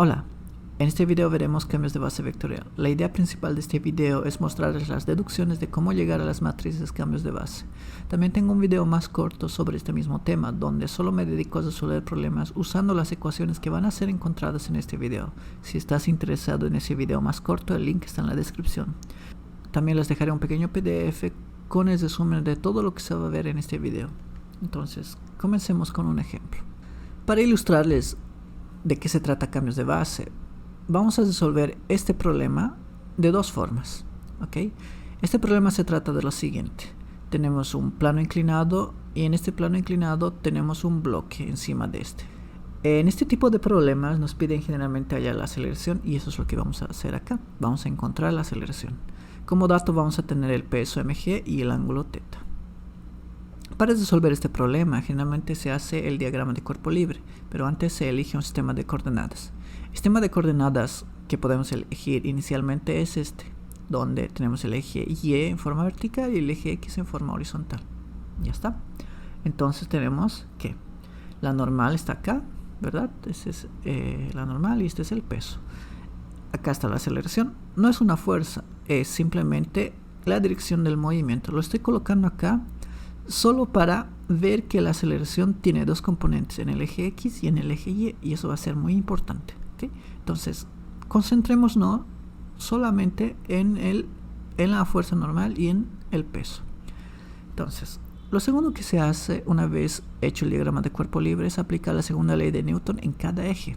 Hola, en este video veremos cambios de base vectorial. La idea principal de este video es mostrarles las deducciones de cómo llegar a las matrices cambios de base. También tengo un video más corto sobre este mismo tema, donde solo me dedico a resolver problemas usando las ecuaciones que van a ser encontradas en este video. Si estás interesado en ese video más corto, el link está en la descripción. También les dejaré un pequeño PDF con el resumen de todo lo que se va a ver en este video. Entonces, comencemos con un ejemplo. Para ilustrarles de qué se trata cambios de base, vamos a resolver este problema de dos formas, ¿ok? Este problema se trata de lo siguiente. Tenemos un plano inclinado y en este plano inclinado tenemos un bloque encima de este. En este tipo de problemas nos piden generalmente hallar la aceleración y eso es lo que vamos a hacer acá. Vamos a encontrar la aceleración. Como dato vamos a tener el peso mg y el ángulo θ. Para resolver este problema, generalmente se hace el diagrama de cuerpo libre, pero antes se elige un sistema de coordenadas. El sistema de coordenadas que podemos elegir inicialmente es este, donde tenemos el eje Y en forma vertical y el eje X en forma horizontal. Ya está. Entonces tenemos que la normal está acá, ¿verdad? Esta es la normal y este es el peso. Acá está la aceleración. No es una fuerza, es simplemente la dirección del movimiento. Lo estoy colocando acá solo para ver que la aceleración tiene dos componentes, en el eje X y en el eje Y eso va a ser muy importante, ¿okay? Entonces, concentrémonos solamente en la fuerza normal y en el peso. Entonces, lo segundo que se hace una vez hecho el diagrama de cuerpo libre es aplicar la segunda ley de Newton en cada eje.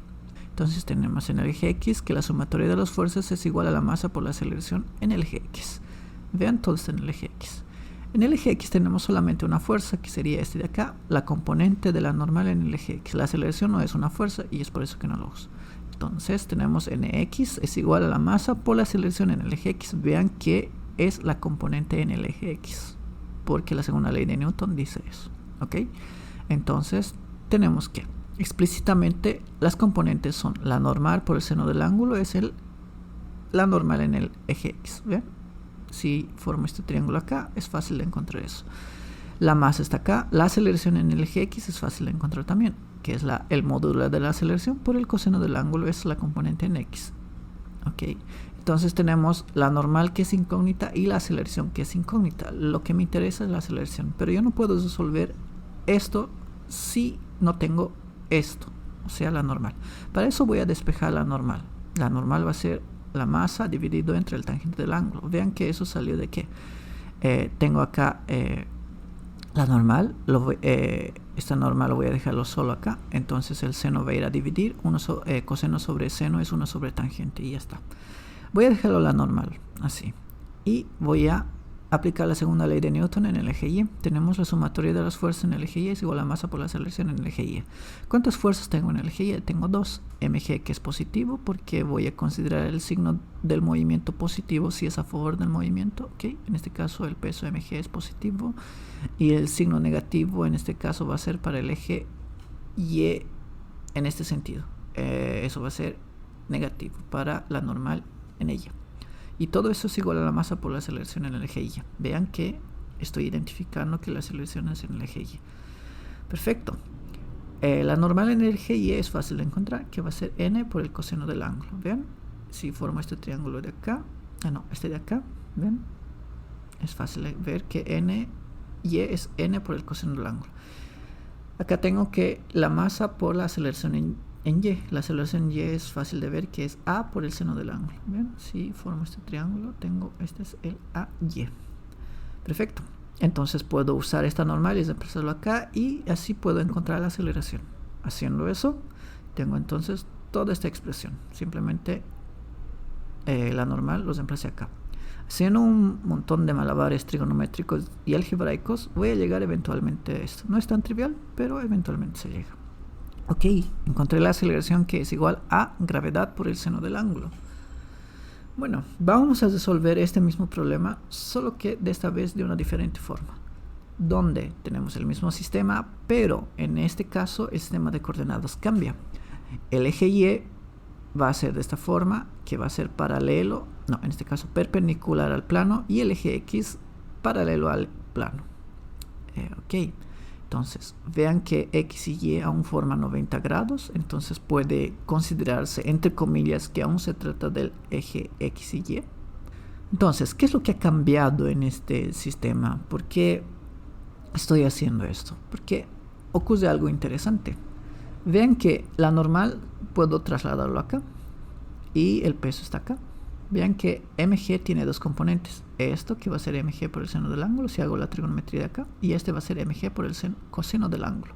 Entonces tenemos en el eje X que la sumatoria de las fuerzas es igual a la masa por la aceleración en el eje X. Vean, todo está en el eje X. En el eje X tenemos solamente una fuerza, que sería este de acá, la componente de la normal en el eje X. La aceleración no es una fuerza y es por eso que no lo uso. Entonces tenemos nx es igual a la masa por la aceleración en el eje X. Vean que es la componente en el eje X, porque la segunda ley de Newton dice eso, ¿ok? Entonces tenemos que explícitamente las componentes son la normal por el seno del ángulo, es la normal en el eje X, ¿ven? Si formo este triángulo acá, es fácil de encontrar eso. La masa está acá, la aceleración en el eje X es fácil de encontrar también, que es el módulo de la aceleración por el coseno del ángulo, es la componente en X. Ok, entonces tenemos la normal que es incógnita y la aceleración que es incógnita. Lo que me interesa es la aceleración, pero yo no puedo resolver esto si no tengo esto, o sea, la normal. Para eso voy a despejar la normal. La normal va a ser la masa dividido entre el tangente del ángulo. Vean que eso salió de qué. Tengo acá la normal, esta normal lo voy a dejarlo solo acá, entonces el seno va a ir a dividir, coseno sobre seno es 1 sobre tangente y ya está. Voy a dejarlo la normal, así, y voy a aplicar la segunda ley de Newton en el eje Y. Tenemos la sumatoria de las fuerzas en el eje Y es igual a la masa por la aceleración en el eje Y. ¿Cuántas fuerzas tengo en el eje Y? Tengo dos. Mg, que es positivo, porque voy a considerar el signo del movimiento positivo si es a favor del movimiento, ¿ok? En este caso el peso mg es positivo y el signo negativo en este caso va a ser para el eje Y en este sentido. Eso va a ser negativo para la normal en ella. Y todo eso es igual a la masa por la aceleración en el eje Y. Vean que estoy identificando que la aceleración es en el eje Y. Perfecto. La normal en el eje Y es fácil de encontrar, que va a ser n por el coseno del ángulo. Vean, si formo este triángulo de acá, este de acá, ven, es fácil de ver que y es n por el coseno del ángulo. Acá tengo que la masa por la aceleración en Y. La aceleración en Y es fácil de ver que es a por el seno del ángulo. ¿Ven? Si formo este triángulo, este es el AY. Perfecto. Entonces puedo usar esta normal y reemplazarlo acá y así puedo encontrar la aceleración. Haciendo eso, tengo entonces toda esta expresión. Simplemente la normal los reemplacé acá. Haciendo un montón de malabares trigonométricos y algebraicos, voy a llegar eventualmente a esto. No es tan trivial, pero eventualmente se llega. Ok, encontré la aceleración que es igual a gravedad por el seno del ángulo. Bueno, vamos a resolver este mismo problema, solo que de esta vez de una diferente forma, donde tenemos el mismo sistema, pero en este caso el sistema de coordenadas cambia. El eje Y va a ser de esta forma, que va a ser paralelo, en este caso perpendicular al plano, y el eje X paralelo al plano. Ok, Entonces, vean que X y Y aún forman 90 grados, entonces puede considerarse, entre comillas, que aún se trata del eje X y Y. Entonces, ¿qué es lo que ha cambiado en este sistema? ¿Por qué estoy haciendo esto? Porque ocurre algo interesante. Vean que la normal puedo trasladarlo acá y el peso está acá. Vean que mg tiene dos componentes. Esto que va a ser mg por el seno del ángulo, si hago la trigonometría de acá, y este va a ser mg por el coseno del ángulo.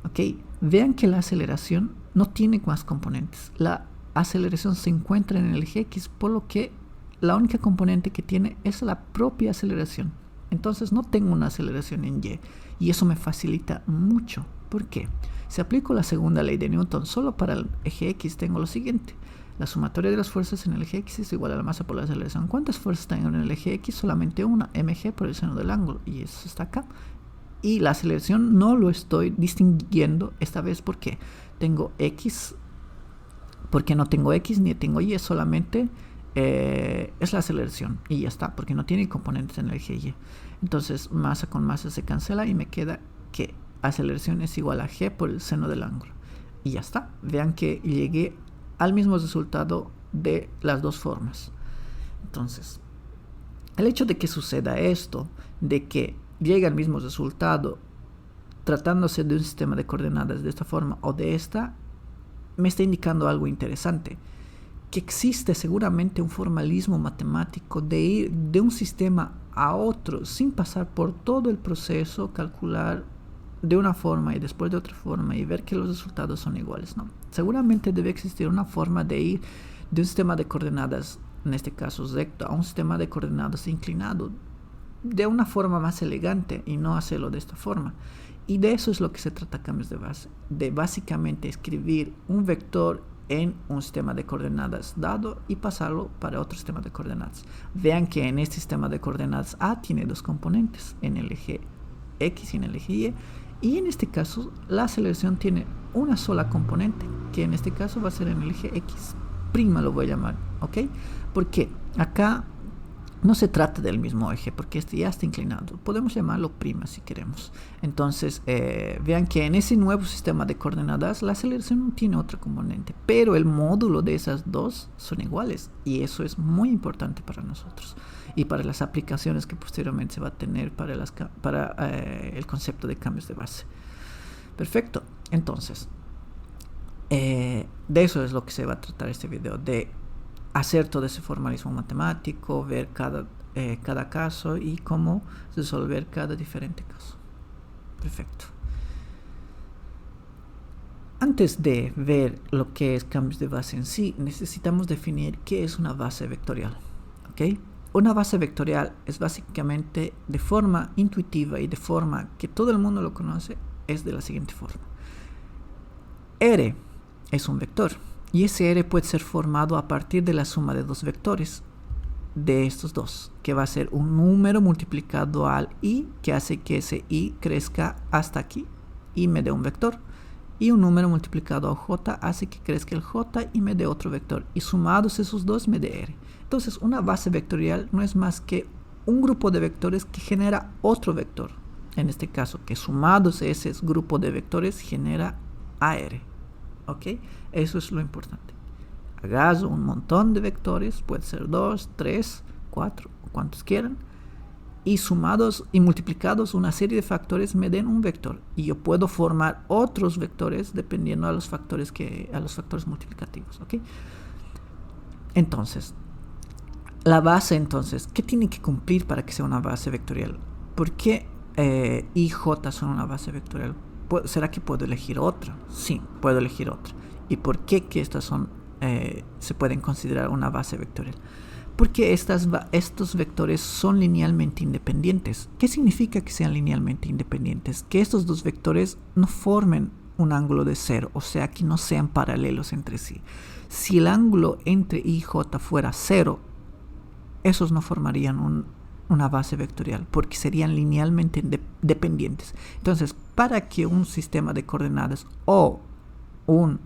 Ok, vean que la aceleración no tiene más componentes. La aceleración se encuentra en el eje X, por lo que la única componente que tiene es la propia aceleración. Entonces no tengo una aceleración en Y, y eso me facilita mucho. ¿Por qué? Si aplico la segunda ley de Newton solo para el eje X, tengo lo siguiente. La sumatoria de las fuerzas en el eje X es igual a la masa por la aceleración. ¿Cuántas fuerzas tengo en el eje X? Solamente una, mg por el seno del ángulo, y eso está acá. Y la aceleración no lo estoy distinguiendo esta vez porque tengo X, porque no tengo X ni tengo Y, es solamente es la aceleración y ya está, porque no tiene componentes en el eje Y. Entonces masa con masa se cancela y me queda que aceleración es igual a g por el seno del ángulo, y ya está. Vean que llegué al mismo resultado de las dos formas. Entonces, el hecho de que suceda esto, de que llegue al mismo resultado tratándose de un sistema de coordenadas de esta forma o de esta, me está indicando algo interesante, que existe seguramente un formalismo matemático de ir de un sistema a otro sin pasar por todo el proceso, calcular de una forma y después de otra forma y ver que los resultados son iguales, ¿no? Seguramente debe existir una forma de ir de un sistema de coordenadas, en este caso recto, a un sistema de coordenadas inclinado, de una forma más elegante y no hacerlo de esta forma. Y de eso es lo que se trata cambios de base, de básicamente escribir un vector en un sistema de coordenadas dado y pasarlo para otro sistema de coordenadas. Vean que en este sistema de coordenadas A tiene dos componentes, en el eje X y en el eje Y, y en este caso la aceleración tiene una sola componente, que en este caso va a ser en el eje X', lo voy a llamar, ¿ok? Porque acá no se trata del mismo eje, porque este ya está inclinado. Podemos llamarlo prima si queremos. Entonces, vean que en ese nuevo sistema de coordenadas la aceleración no tiene otra componente, pero el módulo de esas dos son iguales, y eso es muy importante para nosotros y para las aplicaciones que posteriormente se va a tener para el concepto de cambios de base. Perfecto. Entonces, de eso es lo que se va a tratar este video, de hacer todo ese formalismo matemático, ver cada caso y cómo resolver cada diferente caso. Perfecto. Antes de ver lo que es cambios de base en sí, necesitamos definir qué es una base vectorial. ¿Ok? Una base vectorial es básicamente, de forma intuitiva y de forma que todo el mundo lo conoce, es de la siguiente forma. R es un vector. Y ese R puede ser formado a partir de la suma de dos vectores de estos dos, que va a ser un número multiplicado al i, que hace que ese i crezca hasta aquí y me dé un vector. Y un número multiplicado a j hace que crezca el j y me dé otro vector. Y sumados esos dos me dé r. Entonces, una base vectorial no es más que un grupo de vectores que genera otro vector. En este caso, que sumados ese grupo de vectores genera AR. ¿Ok? Eso es lo importante. Hagas un montón de vectores, puede ser 2, 3, 4, o cuantos quieran, y sumados y multiplicados una serie de factores me den un vector, y yo puedo formar otros vectores dependiendo a los factores multiplicativos. ¿Ok? Entonces, la base, entonces, ¿qué tiene que cumplir para que sea una base vectorial? ¿Por qué I y J son una base vectorial? ¿Será que puedo elegir otra? Sí, puedo elegir otra. ¿Y por qué que estas se pueden considerar una base vectorial? Porque estos vectores son linealmente independientes. ¿Qué significa que sean linealmente independientes? Que estos dos vectores no formen un ángulo de cero, o sea, que no sean paralelos entre sí. Si el ángulo entre I y J fuera cero, esos no formarían una base vectorial, porque serían linealmente dependientes. Entonces, para que un sistema de coordenadas o un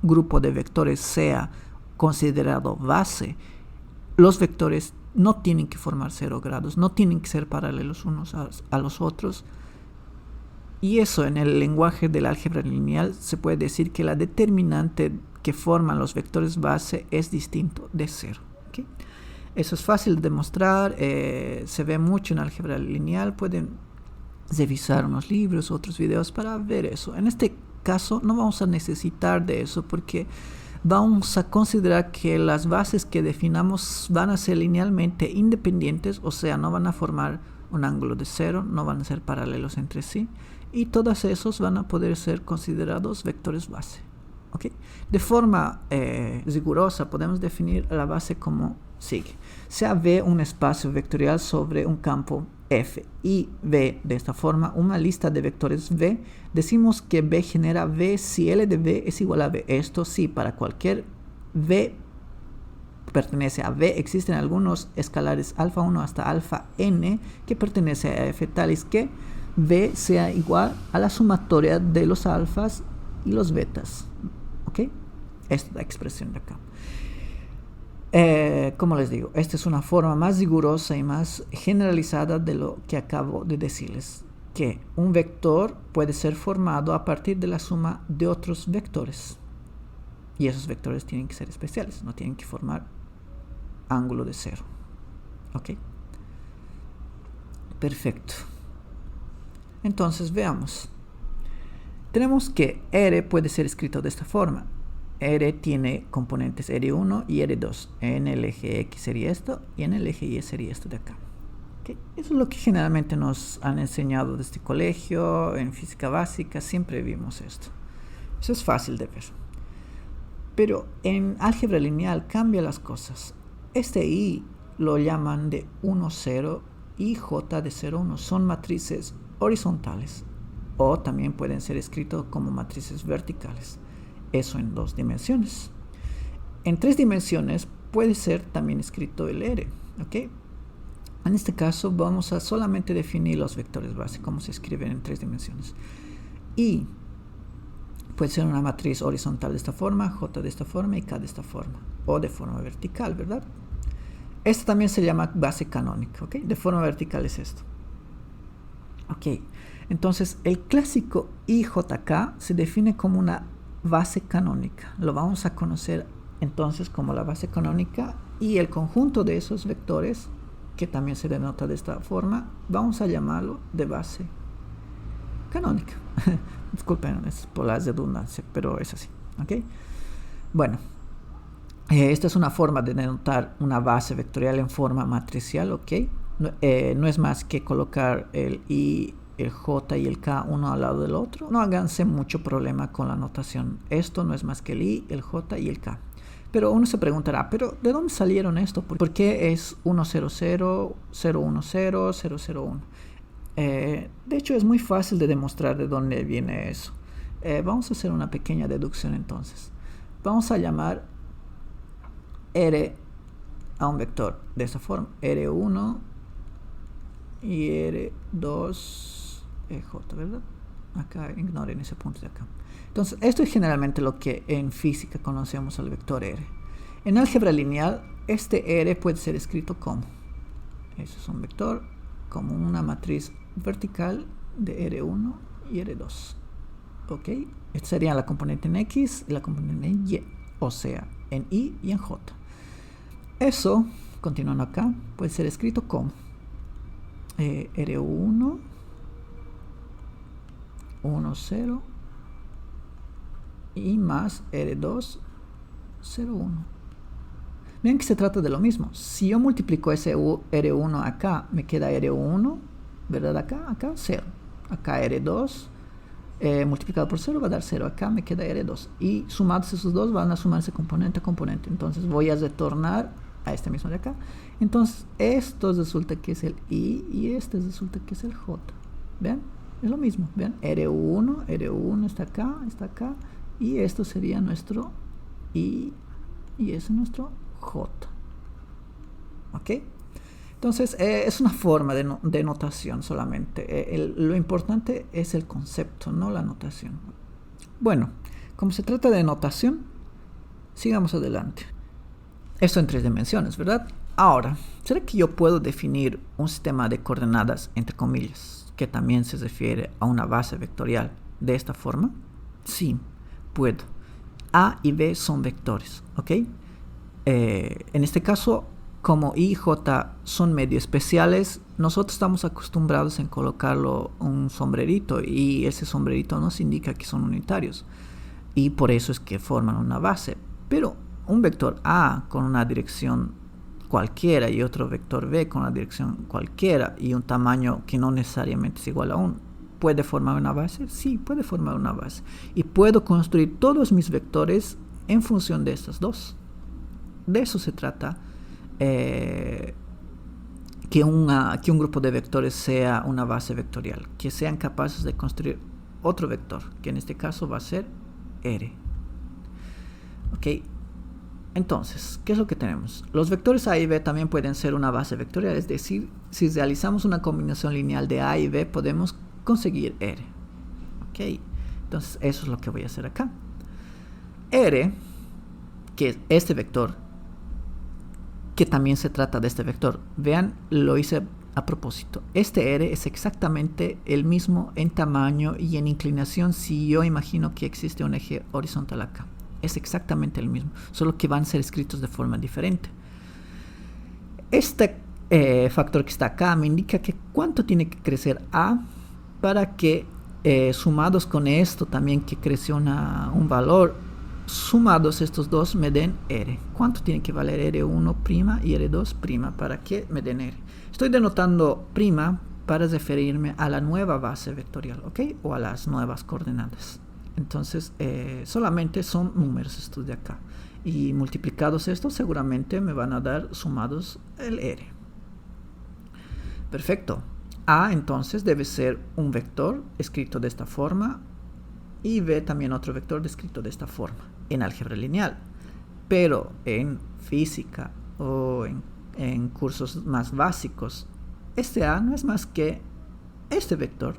grupo de vectores sea considerado base, los vectores no tienen que formar 0 grados, no tienen que ser paralelos unos a los otros, Y eso en el lenguaje del álgebra lineal se puede decir que la determinante que forman los vectores base es distinto de 0. ¿Okay? Eso es fácil de demostrar, se ve mucho en álgebra lineal, pueden revisar unos libros, otros videos para ver eso. En este caso no vamos a necesitar de eso porque vamos a considerar que las bases que definamos van a ser linealmente independientes, o sea, no van a formar un ángulo de 0, no van a ser paralelos entre sí, y todos esos van a poder ser considerados vectores base. ¿Okay? De forma rigurosa podemos definir la base como sigue. Sea V un espacio vectorial sobre un campo F y V de esta forma una lista de vectores V, decimos que V genera V si L de V es igual a V. Esto sí, para cualquier V pertenece a V existen algunos escalares alfa 1 hasta alfa n que pertenece a F tales que V sea igual a la sumatoria de los alfas y los betas. ¿Ok? Esta es la expresión de acá. Como les digo, esta es una forma más rigurosa y más generalizada de lo que acabo de decirles, que un vector puede ser formado a partir de la suma de otros vectores. Y esos vectores tienen que ser especiales, no tienen que formar ángulo de 0. ¿Ok? Perfecto. Entonces veamos. Tenemos que R puede ser escrito de esta forma. R tiene componentes R1 y R2. En el eje X sería esto y en el eje Y sería esto de acá. ¿Okay? Eso es lo que generalmente nos han enseñado desde el colegio, en física básica, siempre vimos esto. Eso es fácil de ver. Pero en álgebra lineal cambia las cosas. Este Y lo llaman de 1, 0 y J de 0, 1. Son matrices horizontales o también pueden ser escritos como matrices verticales. Eso en 2 dimensiones. En 3 dimensiones puede ser también escrito el R. ¿Okay? En este caso vamos a solamente definir los vectores base, cómo se escriben en 3 dimensiones. Y puede ser una matriz horizontal de esta forma, J de esta forma y K de esta forma. O de forma vertical, ¿verdad? Esta también se llama base canónica. ¿Okay? De forma vertical es esto. Ok. Entonces el clásico IJK se define como una base canónica. Lo vamos a conocer entonces como la base canónica y el conjunto de esos vectores, que también se denota de esta forma, vamos a llamarlo de base canónica. Disculpen, es por la redundancia, pero es así. ¿Okay? Bueno, esta es una forma de denotar una base vectorial en forma matricial. ¿Ok? No es más que colocar el I, el J y el K uno al lado del otro. No háganse mucho problema con la notación. Esto no es más que el I, el J y el K. Pero uno se preguntará, ¿pero de dónde salieron esto? ¿Por qué es 1, 0, 0, 0, 1, 0, 0, 0, 1? De hecho, es muy fácil de demostrar de dónde viene eso. Vamos a hacer una pequeña deducción entonces. Vamos a llamar R a un vector de esta forma. R1 y R2 J, ¿verdad? Acá ignoren ese punto de acá. Entonces, esto es generalmente lo que en física conocemos al vector R. En álgebra lineal, este R puede ser escrito como, eso es un vector, como una matriz vertical de R1 y R2. ¿Ok? Esta sería la componente en X y la componente en Y, o sea, en I y en J. Eso, continuando acá, puede ser escrito como R1, 1, 0 y más R2, 0, 1. Vean que se trata de lo mismo. Si yo multiplico ese R1 acá, me queda R1, ¿verdad? Acá 0. Acá R2 multiplicado por 0 va a dar 0. Acá me queda R2. Y sumados esos dos van a sumarse componente a componente. Entonces voy a retornar a este mismo de acá. Entonces esto resulta que es el I y este resulta que es el J. ¿Ven? Es lo mismo. ¿Ven? R1 está acá. Y esto sería nuestro I y ese es nuestro J. ¿Ok? Entonces es una forma de notación solamente. Lo importante es el concepto, no la notación. Bueno, como se trata de notación, sigamos adelante. Esto en 3 dimensiones, ¿verdad? Ahora, ¿será que yo puedo definir un sistema de coordenadas, entre comillas, que también se refiere a una base vectorial de esta forma? Sí, puedo. A y B son vectores, ¿ok? En este caso, como I y J son medio especiales, nosotros estamos acostumbrados en colocarlo un sombrerito, y ese sombrerito nos indica que son unitarios, y por eso es que forman una base. Pero un vector A con una dirección cualquiera y otro vector B con una dirección cualquiera y un tamaño que no necesariamente es igual a 1, ¿puede formar una base? Sí, puede formar una base. Y puedo construir todos mis vectores en función de estas dos. De eso se trata, que un grupo de vectores sea una base vectorial, que sean capaces de construir otro vector, que en este caso va a ser R. Ok, entonces, ¿qué es lo que tenemos? Los vectores A y B también pueden ser una base vectorial, es decir, si realizamos una combinación lineal de A y B, podemos conseguir R. Ok, entonces eso es lo que voy a hacer acá. R, que es este vector, que también se trata de este vector. Vean, lo hice a propósito. Este R es exactamente el mismo en tamaño y en inclinación si yo imagino que existe un eje horizontal acá. Es exactamente el mismo, solo que van a ser escritos de forma diferente. Este factor que está acá me indica que cuánto tiene que crecer A para que sumados con esto también que creció un valor, sumados estos dos me den R. ¿Cuánto tiene que valer R1' y R2' para que me den R? Estoy denotando prima para referirme a la nueva base vectorial, ¿ok? O a las nuevas coordenadas. Entonces, solamente son números estos de acá. Y multiplicados estos, seguramente me van a dar sumados el R. Perfecto. A, entonces, debe ser un vector escrito de esta forma. Y B, también otro vector descrito de esta forma, en álgebra lineal. Pero en física o en cursos más básicos, este A no es más que este vector,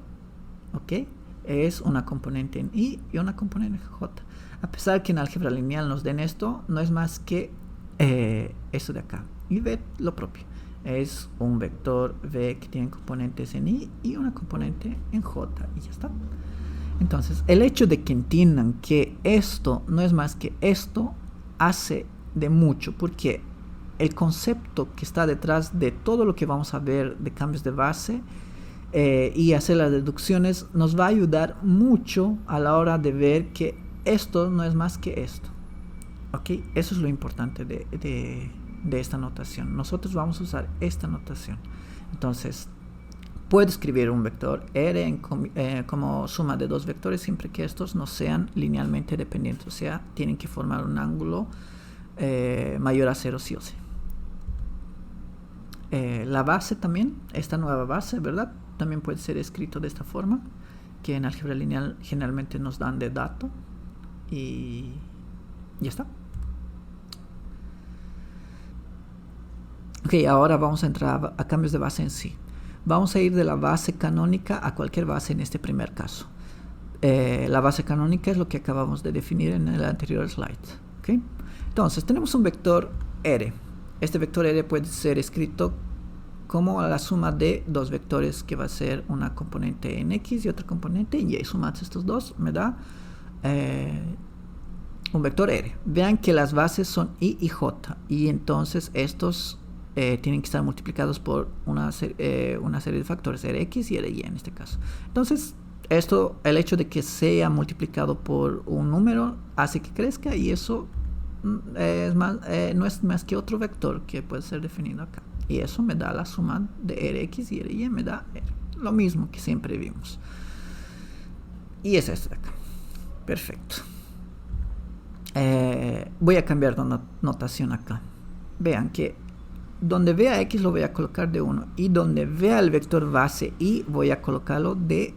¿ok? Es una componente en I y una componente en J. A pesar que en álgebra lineal nos den esto, no es más que esto de acá. Y B, lo propio. Es un vector B que tiene componentes en I y una componente en J. Y ya está. Entonces, el hecho de que entiendan que esto no es más que esto, hace de mucho, porque el concepto que está detrás de todo lo que vamos a ver de cambios de base y hacer las deducciones nos va a ayudar mucho a la hora de ver que esto no es más que esto. ¿Ok? Eso es lo importante de esta notación. Nosotros vamos a usar esta notación. Entonces, puedo escribir un vector R como suma de dos vectores siempre que estos no sean linealmente dependientes, o sea, tienen que formar un ángulo mayor a 0 sí o sí. La base también, esta nueva base, ¿verdad? También puede ser escrito de esta forma, que en álgebra lineal generalmente nos dan de dato, y ya está. Ok, ahora vamos a entrar a cambios de base en sí. Vamos a ir de la base canónica a cualquier base en este primer caso. La base canónica es lo que acabamos de definir en el anterior slide. ¿Okay? Entonces, tenemos un vector R. Este vector R puede ser escrito como la suma de dos vectores, que va a ser una componente en X y otra componente en Y. Sumados estos dos me da un vector R. Vean que las bases son I y J, y entonces estos tienen que estar multiplicados por una serie de factores, Rx y Ry en este caso. Entonces, el hecho de que sea multiplicado por un número hace que crezca, y eso no es más que otro vector que puede ser definido acá. Y eso me da la suma de Rx y Ry, me da R. Lo mismo que siempre vimos. Y es esto de acá. Perfecto. Voy a cambiar de notación acá. Vean que donde vea X lo voy a colocar de 1, y donde vea el vector base Y voy a colocarlo de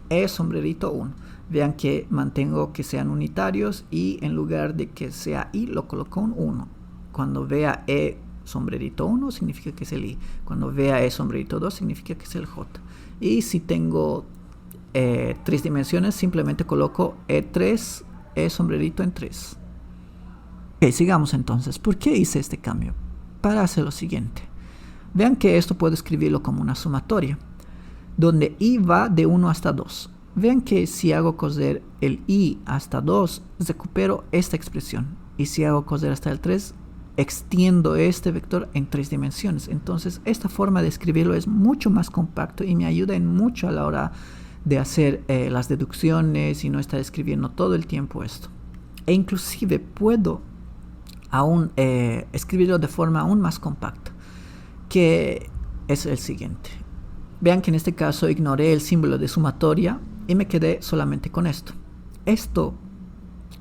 E sombrerito 1. Vean que mantengo que sean unitarios, y en lugar de que sea I lo coloco un 1. Cuando vea E sombrerito 1 significa que es el I. Cuando vea E sombrerito 2 significa que es el J. Y si tengo 3 dimensiones, simplemente coloco E3, E sombrerito en 3. Ok, sigamos entonces. ¿Por qué hice este cambio? para hacer lo siguiente. Vean que esto puedo escribirlo como una sumatoria, donde i va de 1 hasta 2. Vean que si hago coser el i hasta 2, recupero esta expresión. Y si hago coser hasta el 3, extiendo este vector en 3 dimensiones. Entonces, esta forma de escribirlo es mucho más compacto y me ayuda en mucho a la hora de hacer las deducciones y no estar escribiendo todo el tiempo esto. E inclusive puedo aún escribirlo de forma aún más compacta, que es el siguiente. Vean que en este caso ignoré el símbolo de sumatoria y me quedé solamente con esto. Esto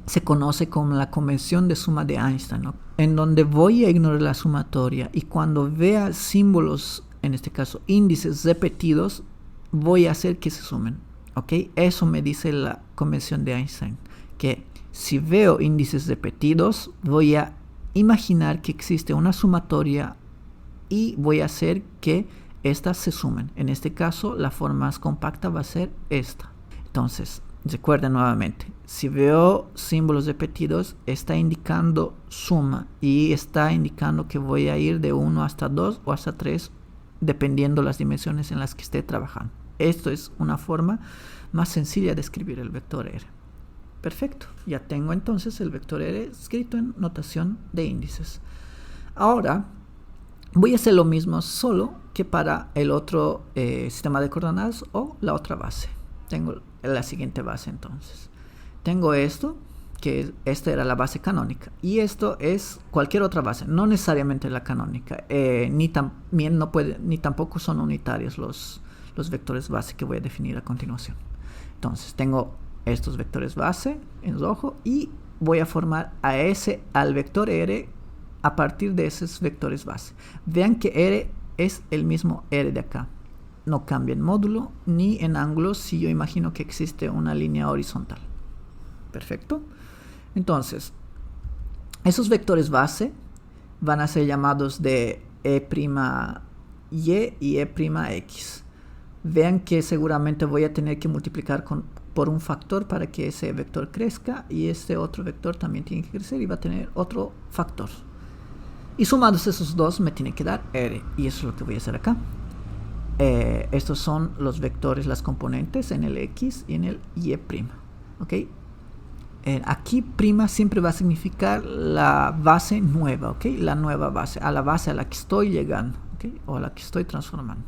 se conoce como la convención de suma de Einstein, ¿no? En donde voy a ignorar la sumatoria y cuando vea símbolos, en este caso índices repetidos, voy a hacer que se sumen, ¿ok? Eso me dice la convención de Einstein, que si veo índices repetidos, voy a imaginar que existe una sumatoria y voy a hacer que estas se sumen. En este caso, la forma más compacta va a ser esta. Entonces, recuerden nuevamente, si veo símbolos repetidos, está indicando suma y está indicando que voy a ir de 1 hasta 2 o hasta 3, dependiendo las dimensiones en las que esté trabajando. Esto es una forma más sencilla de escribir el vector R. Perfecto, ya tengo entonces el vector R escrito en notación de índices. Ahora voy a hacer lo mismo solo que para el otro sistema de coordenadas o la otra base. Tengo la siguiente base entonces. Tengo esto, que esta era la base canónica, y esto es cualquier otra base, no necesariamente la canónica, ni tampoco son unitarios los vectores base que voy a definir a continuación. Entonces tengo estos vectores base en rojo y voy a formar al vector R a partir de esos vectores base. Vean que R es el mismo R de acá. No cambia en módulo ni en ángulo si yo imagino que existe una línea horizontal. Perfecto. Entonces, esos vectores base van a ser llamados de E'Y y E'X. Vean que seguramente voy a tener que multiplicar por un factor para que ese vector crezca y este otro vector también tiene que crecer y va a tener otro factor. Y sumados esos dos me tiene que dar R y eso es lo que voy a hacer acá. Estos son los vectores, las componentes en el X y en el Y'. ¿Ok? Aquí prima siempre va a significar la base nueva, ¿ok? La nueva base, a la base a la que estoy llegando, ¿ok? O a la que estoy transformando.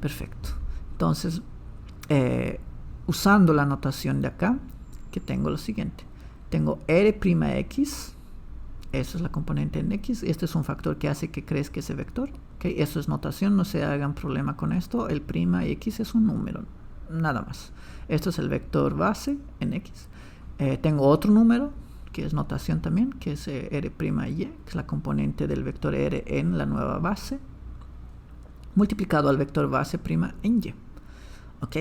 Perfecto. Entonces, usando la notación de acá, que tengo lo siguiente. Tengo R'X, esa es la componente en X, este es un factor que hace que crezca ese vector, ¿ok? Eso es notación, no se hagan problema con esto, el prima y X es un número, nada más. Esto es el vector base en X. Tengo otro número, que es notación también, que es R'Y, que es la componente del vector R en la nueva base, multiplicado al vector base prima en Y. Ok,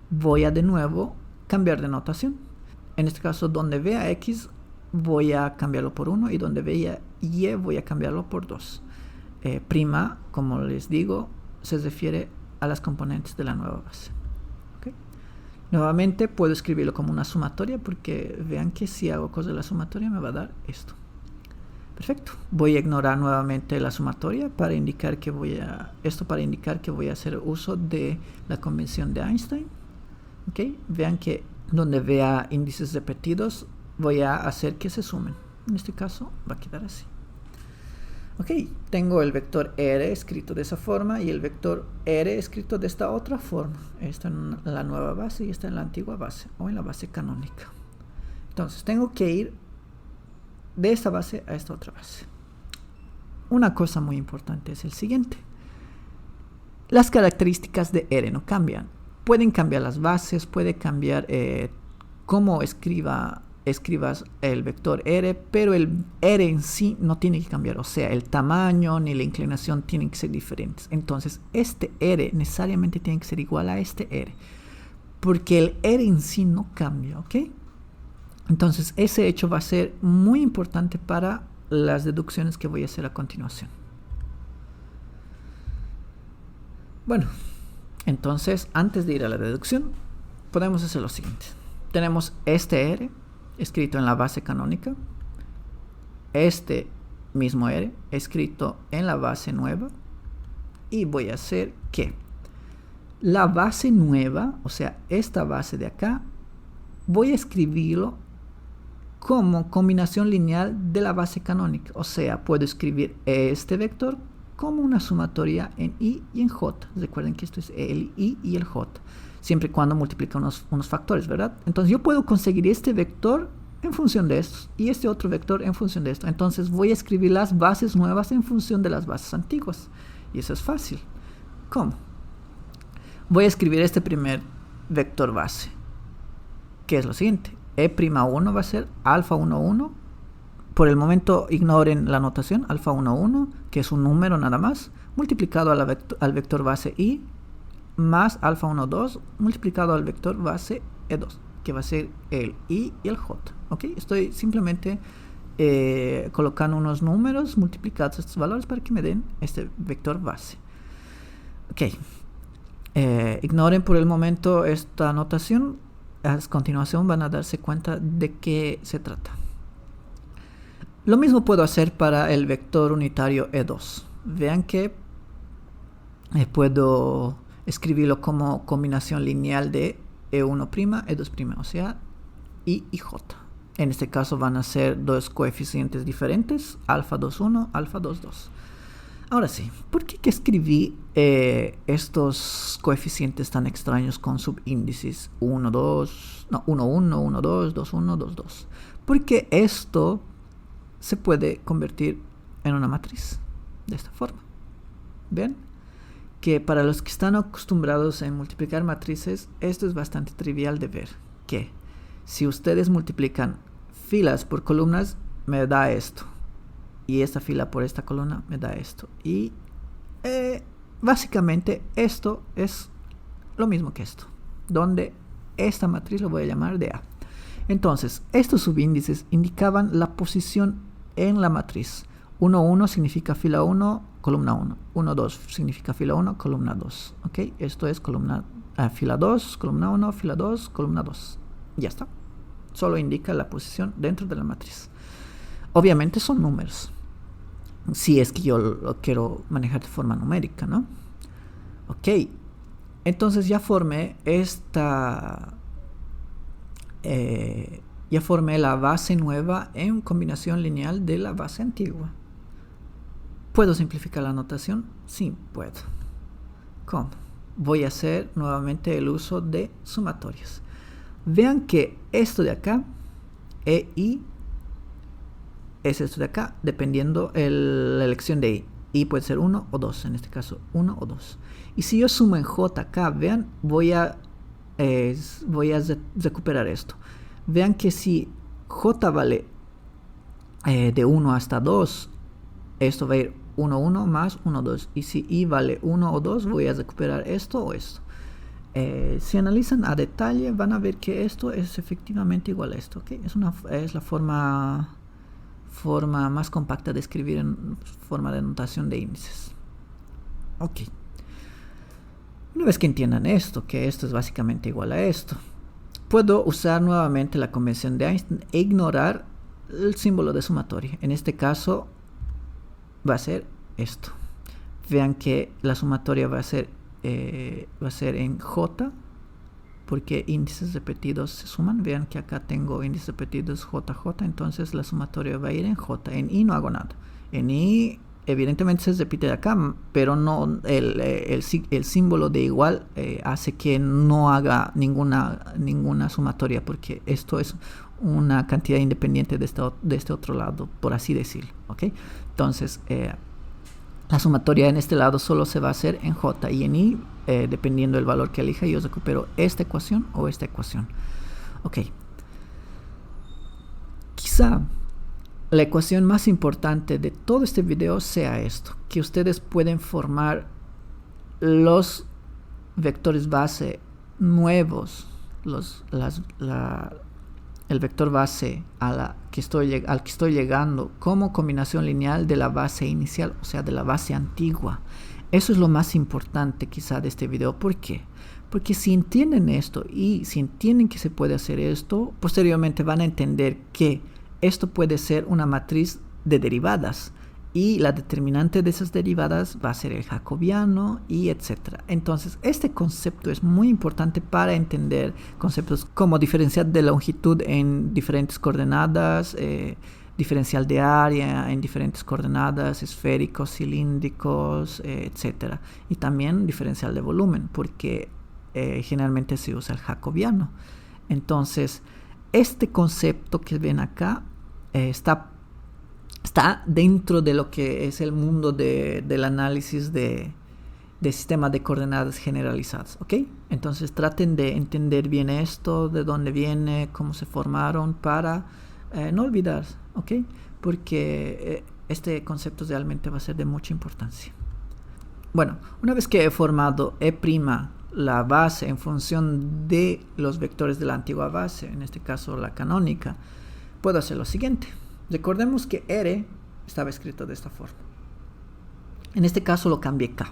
voy a de nuevo cambiar de notación. En este caso, donde vea X, voy a cambiarlo por 1 y donde vea Y, voy a cambiarlo por 2. Prima, como les digo, se refiere a las componentes de la nueva base. ¿Okay? Nuevamente puedo escribirlo como una sumatoria porque vean que si hago cosas de la sumatoria me va a dar esto. Perfecto. Voy a ignorar nuevamente la sumatoria para indicar que voy a hacer uso de la convención de Einstein. ¿Okay? Vean que donde vea índices repetidos voy a hacer que se sumen. En este caso va a quedar así. Ok, tengo el vector R escrito de esa forma y el vector R escrito de esta otra forma. Esta en la nueva base y esta en la antigua base o en la base canónica. Entonces tengo que ir de esta base a esta otra base. Una cosa muy importante es el siguiente. Las características de R no cambian. Pueden cambiar las bases, puede cambiar cómo escribas el vector R, pero el R en sí no tiene que cambiar, o sea, el tamaño ni la inclinación tienen que ser diferentes. Entonces, este R necesariamente tiene que ser igual a este R, porque el R en sí no cambia, ¿ok? Entonces, ese hecho va a ser muy importante para las deducciones que voy a hacer a continuación. Bueno, entonces, antes de ir a la deducción, podemos hacer lo siguiente. Tenemos este R escrito en la base canónica, este mismo R, escrito en la base nueva. Y voy a hacer que la base nueva, o sea, esta base de acá, voy a escribirlo como combinación lineal de la base canónica. O sea, puedo escribir este vector como una sumatoria en I y en J. Recuerden que esto es el I y el J, siempre y cuando multiplica unos factores, ¿verdad? Entonces yo puedo conseguir este vector en función de estos y este otro vector en función de esto. Entonces voy a escribir las bases nuevas en función de las bases antiguas. Y eso es fácil. ¿Cómo? Voy a escribir este primer vector base, que es lo siguiente. E'1 va a ser alfa 1, 1. Por el momento ignoren la notación, alfa 1, 1, que es un número nada más, multiplicado al vector base I, más alfa 1, 2, multiplicado al vector base E2, que va a ser el I y el J. ¿Ok? Estoy simplemente colocando unos números multiplicados estos valores para que me den este vector base. Ok. Ignoren por el momento esta notación. A continuación van a darse cuenta de qué se trata. Lo mismo puedo hacer para el vector unitario E2. Vean que puedo escribirlo como combinación lineal de E1', E2', o sea, I y J. En este caso van a ser dos coeficientes diferentes, alfa 2,1, alfa 2,2. Ahora sí, ¿por qué escribí estos coeficientes tan extraños con subíndices 1, 2, no, 1, 1, 1, 2, 2, 1, 2, 2? Porque esto se puede convertir en una matriz de esta forma. ¿Ven? Que para los que están acostumbrados a multiplicar matrices, esto es bastante trivial de ver. Que si ustedes multiplican filas por columnas, me da esto. Y esta fila por esta columna me da esto. Y básicamente esto es lo mismo que esto, donde esta matriz lo voy a llamar de A. Entonces, estos subíndices indicaban la posición en la matriz. 1, 1 significa fila 1, columna 1. 1, 2 significa fila 1, columna 2. ¿Ok? Esto es fila 2, columna 1, fila 2, columna 2. Ya está. Solo indica la posición dentro de la matriz. Obviamente son números, si es que yo lo quiero manejar de forma numérica, ¿no? Ok, entonces ya formé la base nueva en combinación lineal de la base antigua. ¿Puedo simplificar la notación? Sí, puedo. ¿Cómo? Voy a hacer nuevamente el uso de sumatorias. Vean que esto de acá, EI, es esto de acá, dependiendo la elección de I. I puede ser 1 o 2, en este caso 1 o 2. Y si yo sumo en J acá, vean, voy a recuperar esto. Vean que si J vale de 1 hasta 2, esto va a ir 1, 1 más 1, 2. Y si I vale 1 o 2, voy a recuperar esto o esto. Si analizan a detalle, van a ver que esto es efectivamente igual a esto. ¿Okay? Es la forma más compacta de escribir en forma de notación de índices. Ok. Una vez que entiendan esto, que esto es básicamente igual a esto, puedo usar nuevamente la convención de Einstein e ignorar el símbolo de sumatoria. En este caso va a ser esto. Vean que la sumatoria va a ser en J, porque índices repetidos se suman. Vean que acá tengo índices repetidos JJ, entonces la sumatoria va a ir en J. En I no hago nada. En I evidentemente se repite de acá, pero no el símbolo de igual hace que no haga ninguna sumatoria, porque esto es una cantidad independiente de este otro lado, por así decirlo. ¿Okay? Entonces la sumatoria en este lado solo se va a hacer en J, y en I, dependiendo del valor que elija, yo recupero esta ecuación o esta ecuación. Ok. Quizá la ecuación más importante de todo este video sea esto, que ustedes pueden formar los vectores base nuevos, el vector base al que estoy llegando como combinación lineal de la base inicial, o sea, de la base antigua. Eso es lo más importante quizá de este video. ¿Por qué? Porque si entienden esto y si entienden que se puede hacer esto, posteriormente van a entender que esto puede ser una matriz de derivadas. y la determinante de esas derivadas va a ser el jacobiano y etcétera. Entonces, este concepto es muy importante para entender conceptos como diferencial de longitud en diferentes coordenadas, diferencial de área en diferentes coordenadas, esféricos, cilíndricos, etcétera. Y también diferencial de volumen, porque generalmente se usa el jacobiano. Entonces, este concepto que ven acá está dentro de lo que es el mundo del análisis de sistemas de coordenadas generalizadas, ¿ok? Entonces traten de entender bien esto, de dónde viene, cómo se formaron, para no olvidar, ¿ok? Porque este concepto realmente va a ser de mucha importancia. Bueno, una vez que he formado E', la base en función de los vectores de la antigua base, en este caso la canónica, puedo hacer lo siguiente. Recordemos que R estaba escrito de esta forma. En este caso lo cambié K.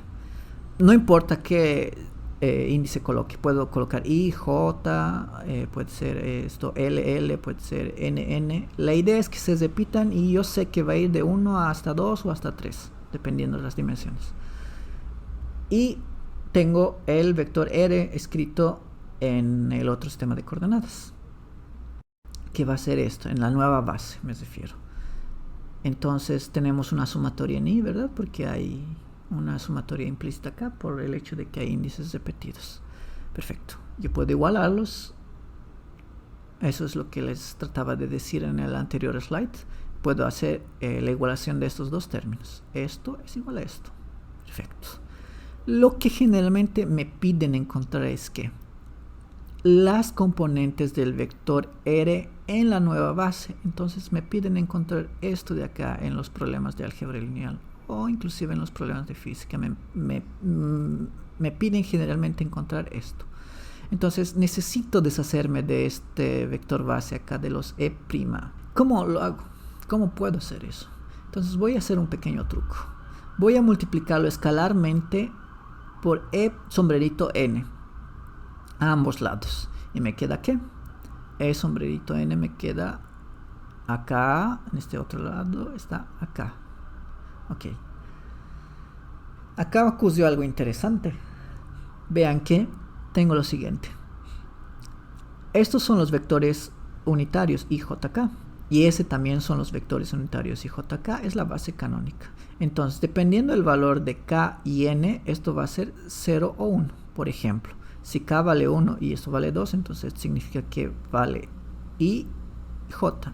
No importa qué índice coloque. Puedo colocar I, J, puede ser esto LL, puede ser NN. La idea es que se repitan y yo sé que va a ir de 1 hasta 2 o hasta 3, dependiendo de las dimensiones. Y tengo el vector R escrito en el otro sistema de coordenadas, que va a ser esto, en la nueva base me refiero. Entonces tenemos una sumatoria en I, ¿verdad? Porque hay una sumatoria implícita acá por el hecho de que hay índices repetidos. Perfecto. Yo puedo igualarlos. Eso es lo que les trataba de decir en el anterior slide. Puedo hacer la igualación de estos dos términos. Esto es igual a esto. Perfecto. Lo que generalmente me piden encontrar es que las componentes del vector R en la nueva base. Entonces me piden encontrar esto de acá en los problemas de álgebra lineal o inclusive en los problemas de física. Me piden generalmente encontrar esto. Entonces necesito deshacerme de este vector base acá de los E'. ¿Cómo lo hago? ¿Cómo puedo hacer eso? Entonces voy a hacer un pequeño truco. Voy a multiplicarlo escalarmente por E sombrerito N a ambos lados. ¿Y me queda qué? E sombrerito N me queda acá, en este otro lado está acá. Ok. Acá ocurrió algo interesante. Vean que tengo lo siguiente. Estos son los vectores unitarios IJK. Y ese también son los vectores unitarios IJK. Es la base canónica. Entonces, dependiendo del valor de K y N, esto va a ser 0 o 1. Por ejemplo, si K vale 1 y esto vale 2, entonces significa que vale I, J.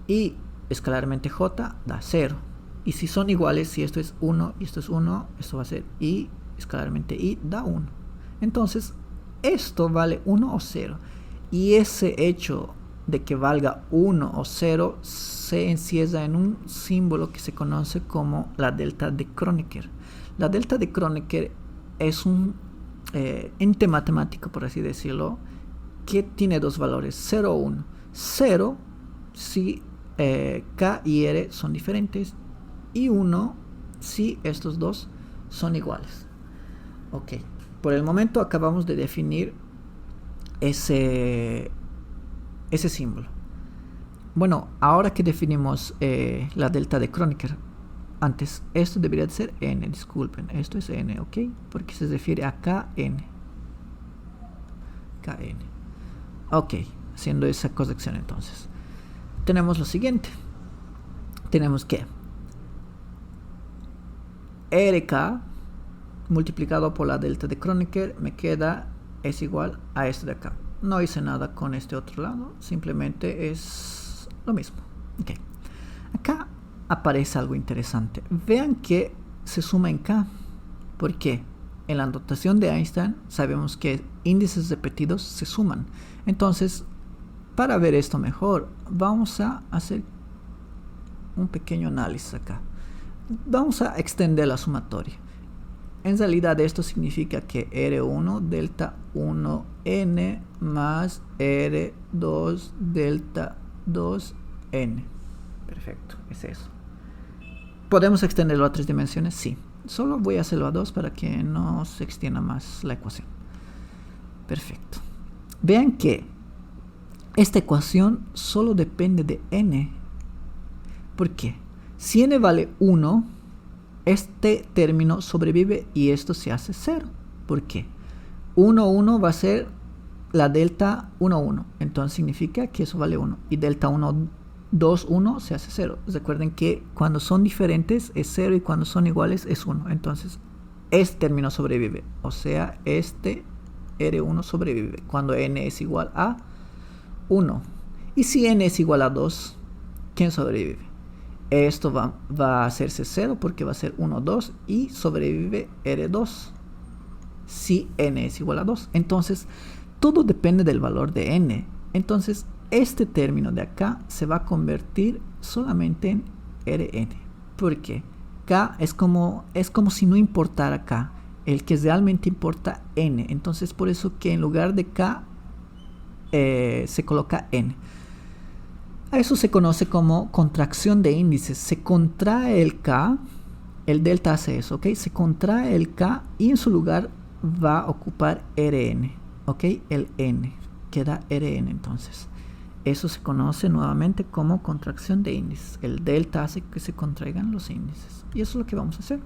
Y escalarmente J da 0. Y si son iguales, si esto es 1 y esto es 1, esto va a ser I, escalarmente I da 1. Entonces, esto vale 1 o 0. Y ese hecho de que valga 1 o 0 se encierra en un símbolo que se conoce como la delta de Kronecker. La delta de Kronecker es un ente matemático, por así decirlo, que tiene dos valores, 0 o 1. 0 si K y R son diferentes y 1 si estos dos son iguales. Ok, por el momento acabamos de definir ese símbolo. Bueno, ahora que definimos la delta de Kronecker, antes esto debería de ser n, disculpen, esto es n, ok, porque se refiere a kn. Kn. Ok, haciendo esa corrección entonces. Tenemos lo siguiente. Tenemos que RK multiplicado por la delta de Kronecker me queda, es igual a esto de acá. No hice nada con este otro lado, simplemente es lo mismo. Okay. Acá aparece algo interesante. Vean que se suma en K. ¿Por qué? En la notación de Einstein sabemos que índices repetidos se suman. Entonces, para ver esto mejor, vamos a hacer un pequeño análisis acá. Vamos a extender la sumatoria. En realidad esto significa que R1 delta 1n más R2 delta 2n. Perfecto, es eso. ¿Podemos extenderlo a 3 dimensiones? Sí. Solo voy a hacerlo a 2 para que no se extienda más la ecuación. Perfecto. Vean que esta ecuación solo depende de n. ¿Por qué? Si n vale 1, este término sobrevive y esto se hace 0. ¿Por qué? 1, 1 va a ser la delta 1, 1. Entonces significa que eso vale 1. Y delta 1, 2, 1 se hace 0. Recuerden que cuando son diferentes es 0 y cuando son iguales es 1. Entonces este término sobrevive. O sea, este R1 sobrevive cuando n es igual a 1. Y si n es igual a 2, ¿quién sobrevive? Esto va a hacerse 0 porque va a ser 1, 2 y sobrevive R2 si n es igual a 2. Entonces, todo depende del valor de n. Entonces, este término de acá se va a convertir solamente en Rn. ¿Por qué? K es como si no importara K. El que realmente importa n. Entonces, por eso que en lugar de K se coloca n. A eso se conoce como contracción de índices. Se contrae el K, el delta hace eso, ¿ok? Se contrae el K y en su lugar va a ocupar Rn, ¿ok? El n, queda Rn entonces. Eso se conoce nuevamente como contracción de índices. El delta hace que se contraigan los índices. Y eso es lo que vamos a hacer.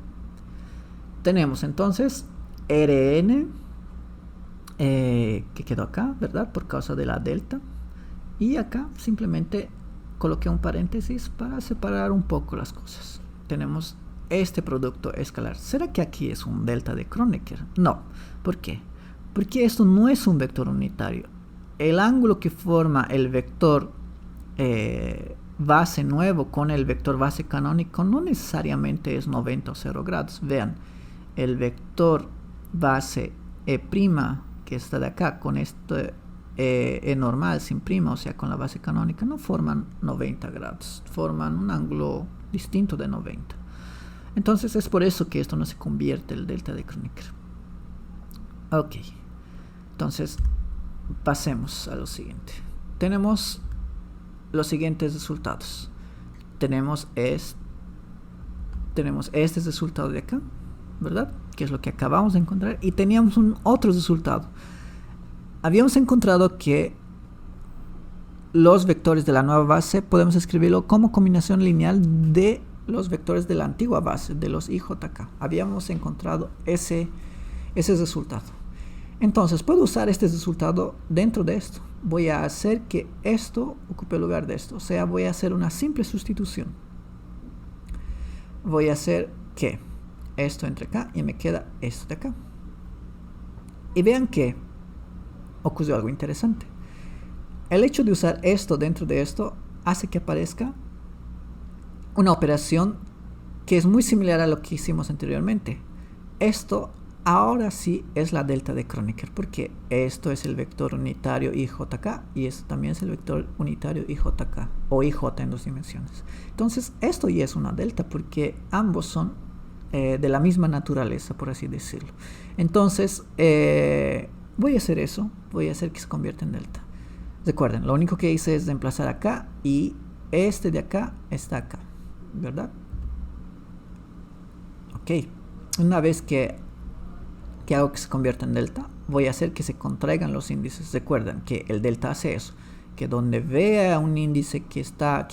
Tenemos entonces Rn, que quedó acá, ¿verdad? Por causa de la delta. Y acá simplemente coloqué un paréntesis para separar un poco las cosas. Tenemos este producto escalar. ¿Será que aquí es un delta de Kronecker? No. ¿Por qué? Porque esto no es un vector unitario. El ángulo que forma el vector base nuevo con el vector base canónico no necesariamente es 90 o 0 grados. Vean, el vector base E', que está de acá, con este normal sin prima, o sea con la base canónica, no forman 90 grados, forman un ángulo distinto de 90. Entonces es por eso que esto no se convierte el delta de Kronecker. Ok, entonces pasemos a lo siguiente. Tenemos los siguientes resultados. Tenemos este resultado de acá, ¿verdad? Que es lo que acabamos de encontrar. Y teníamos otro resultado. Habíamos encontrado que los vectores de la nueva base podemos escribirlo como combinación lineal de los vectores de la antigua base, de los IJK. Habíamos encontrado ese resultado. Entonces, puedo usar este resultado dentro de esto. Voy a hacer que esto ocupe el lugar de esto. O sea, voy a hacer una simple sustitución. Voy a hacer que esto entre acá y me queda esto de acá. Y vean que ocurrió algo interesante. El hecho de usar esto dentro de esto hace que aparezca una operación que es muy similar a lo que hicimos anteriormente. Esto ahora sí es la delta de Kronecker, porque esto es el vector unitario IJK y esto también es el vector unitario IJK o IJ en 2 dimensiones. Entonces esto ya es una delta porque ambos son de la misma naturaleza, por así decirlo. Entonces voy a hacer eso, voy a hacer que se convierta en delta. Recuerden, lo único que hice es reemplazar acá y este de acá está acá, ¿verdad? Ok, una vez que hago que se convierta en delta, voy a hacer que se contraigan los índices. Recuerden que el delta hace eso, que donde vea un índice que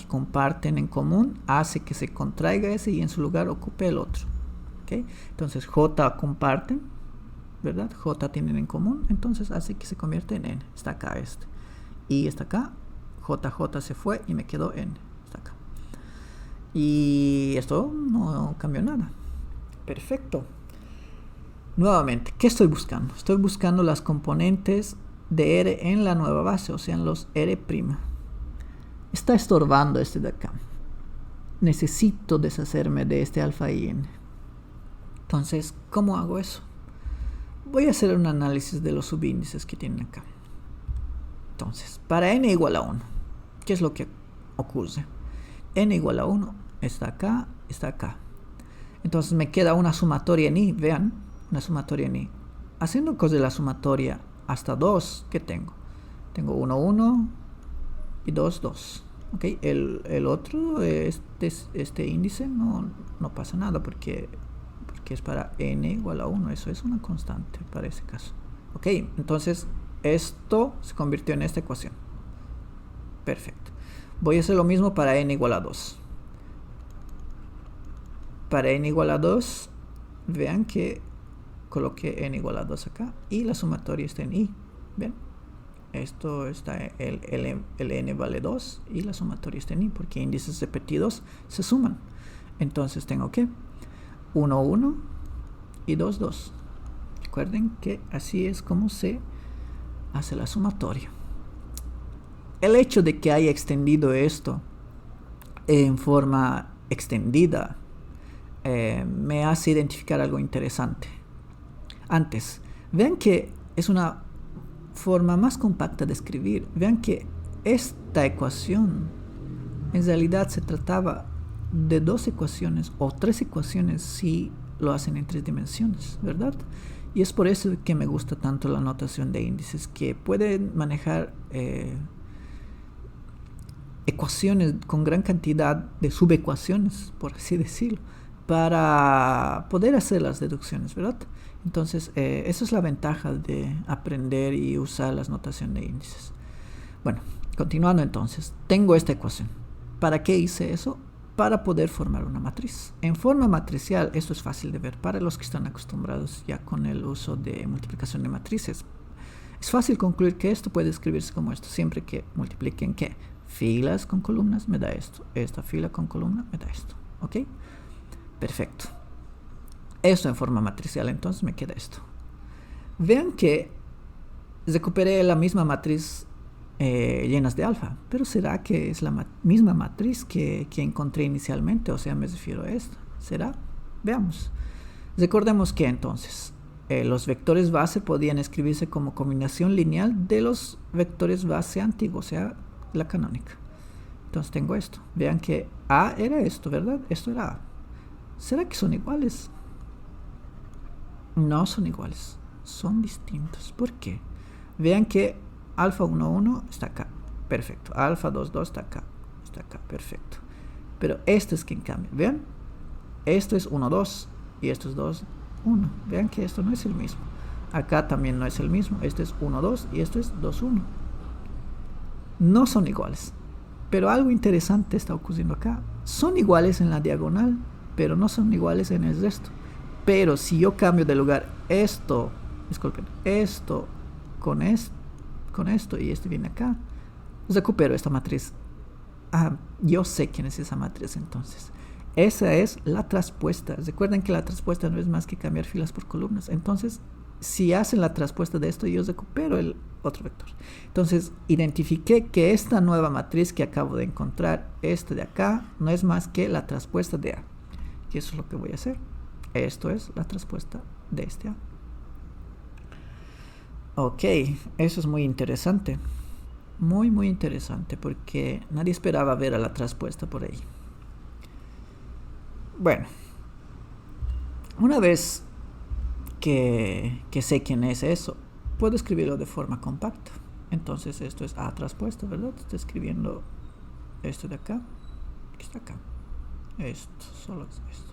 comparten en común, hace que se contraiga ese y en su lugar ocupe el otro. ¿Okay? Entonces J comparten, ¿verdad? J tienen en común, entonces hace que se convierta en N. Está acá este. Y está acá, JJ se fue y me quedó N. Está acá. Y esto no cambió nada. Perfecto. Nuevamente, ¿qué estoy buscando? Estoy buscando las componentes de R en la nueva base, o sea, en los R'. Está estorbando este de acá. Necesito deshacerme de este alfa y N. Entonces, ¿cómo hago eso? Voy a hacer un análisis de los subíndices que tienen acá. Entonces, para n igual a 1, ¿qué es lo que ocurre? N igual a 1 está acá, está acá. Entonces me queda una sumatoria en i, vean, una sumatoria en i. Haciendo cosas de la sumatoria hasta 2, ¿qué tengo? Tengo 1, 1 y 2, 2. ¿Okay? El otro, este índice, no pasa nada porque es para n igual a 1. Eso es una constante para ese caso. Ok, entonces esto se convirtió en esta ecuación. Perfecto. Voy a hacer lo mismo para n igual a 2. Para n igual a 2, vean que coloqué n igual a 2 acá y la sumatoria está en i. ¿Ven? Esto está, el n vale 2 y la sumatoria está en i, porque índices repetidos se suman. Entonces tengo que 1, 1 y 2, 2. Recuerden que así es como se hace la sumatoria. El hecho de que haya extendido esto en forma extendida me hace identificar algo interesante. Antes, vean que es una forma más compacta de escribir. Vean que esta ecuación en realidad se trataba de 2 ecuaciones o 3 ecuaciones si lo hacen en 3 dimensiones, ¿verdad? Y es por eso que me gusta tanto la notación de índices, que pueden manejar ecuaciones con gran cantidad de subecuaciones, por así decirlo, para poder hacer las deducciones, ¿verdad? Entonces, esa es la ventaja de aprender y usar la notación de índices. Bueno, continuando entonces, tengo esta ecuación. ¿Para qué hice eso? Para poder formar una matriz. En forma matricial, esto es fácil de ver para los que están acostumbrados ya con el uso de multiplicación de matrices. Es fácil concluir que esto puede escribirse como esto, siempre que multipliquen ¿qué? Filas con columnas me da esto, esta fila con columna me da esto, ¿ok? Perfecto. Esto en forma matricial, entonces me queda esto. Vean que recuperé la misma matriz llenas de alfa, pero ¿será que es la misma matriz que encontré inicialmente? O sea, me refiero a esta. ¿Será? Veamos. Recordemos que entonces los vectores base podían escribirse como combinación lineal de los vectores base antiguos, o sea, la canónica. Entonces tengo esto. Vean que A era esto, ¿verdad? Esto era A. ¿Será que son iguales? No son iguales. Son distintos. ¿Por qué? Vean que alfa 1, 1 está acá. Perfecto. Alfa 2, 2 está acá. Está acá. Perfecto. Pero esto es quien cambia. Vean. Esto es 1, 2 y esto es 2, 1. Vean que esto no es el mismo. Acá también no es el mismo. Este es 1, 2 y esto es 2, 1. No son iguales. Pero algo interesante está ocurriendo acá. Son iguales en la diagonal, pero no son iguales en el resto. Pero si yo cambio de lugar esto, disculpen, esto con esto y este viene acá, recupero esta matriz. Yo sé quién es esa matriz entonces. Esa es la traspuesta. Recuerden que la traspuesta no es más que cambiar filas por columnas. Entonces, si hacen la traspuesta de esto, yo recupero el otro vector. Entonces, identifiqué que esta nueva matriz que acabo de encontrar, este de acá, no es más que la traspuesta de A. Y eso es lo que voy a hacer. Esto es la traspuesta de este A. Ok, eso es muy interesante. Muy, muy interesante, porque nadie esperaba ver a la traspuesta por ahí. Bueno, una vez que sé quién es eso, puedo escribirlo de forma compacta. Entonces esto es A traspuesto, ¿verdad? Estoy escribiendo esto de acá, que está acá. Esto, solo esto.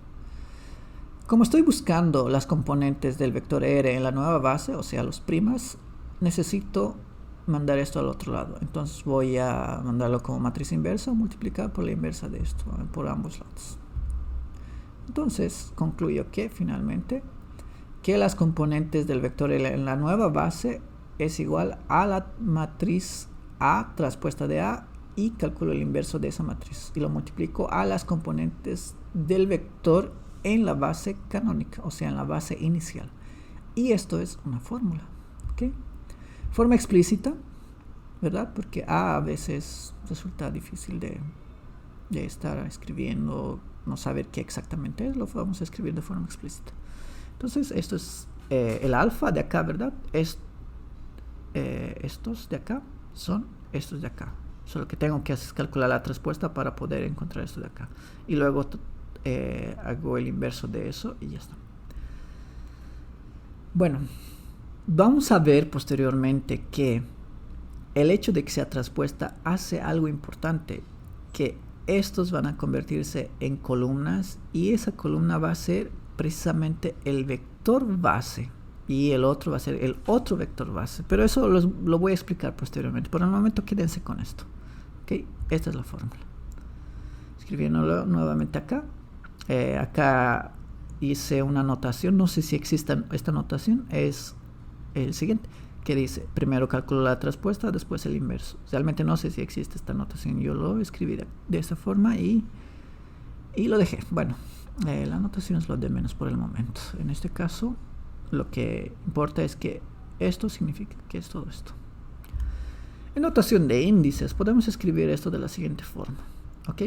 Como estoy buscando las componentes del vector R en la nueva base, o sea, los primas, necesito mandar esto al otro lado. Entonces voy a mandarlo como matriz inversa o multiplicar por la inversa de esto, por ambos lados. Entonces concluyo que finalmente que las componentes del vector L en la nueva base es igual a la matriz A traspuesta de A y calculo el inverso de esa matriz y lo multiplico a las componentes del vector en la base canónica, o sea, en la base inicial. Y esto es una fórmula, ¿ok? Forma explícita, ¿verdad? Porque a veces resulta difícil de estar escribiendo, no saber qué exactamente es, lo vamos a escribir de forma explícita. Entonces, esto es el alfa de acá, ¿verdad? Estos de acá son estos de acá. Solo que tengo que calcular la respuesta para poder encontrar esto de acá. Y luego hago el inverso de eso y ya está. Bueno, vamos a ver posteriormente que el hecho de que sea traspuesta hace algo importante, que estos van a convertirse en columnas y esa columna va a ser precisamente el vector base y el otro va a ser el otro vector base, pero eso lo voy a explicar posteriormente. Por el momento quédense con esto, ¿ok? Esta es la fórmula. Escribiéndolo nuevamente acá, Acá hice una notación, no sé si existe esta notación, es el siguiente, que dice, primero calculo la traspuesta, después el inverso. Realmente no sé si existe esta notación, yo lo escribí de esa forma y lo dejé. Bueno, la notación es lo de menos por el momento. En este caso, lo que importa es que esto significa que es todo esto. En notación de índices, podemos escribir esto de la siguiente forma, ¿ok?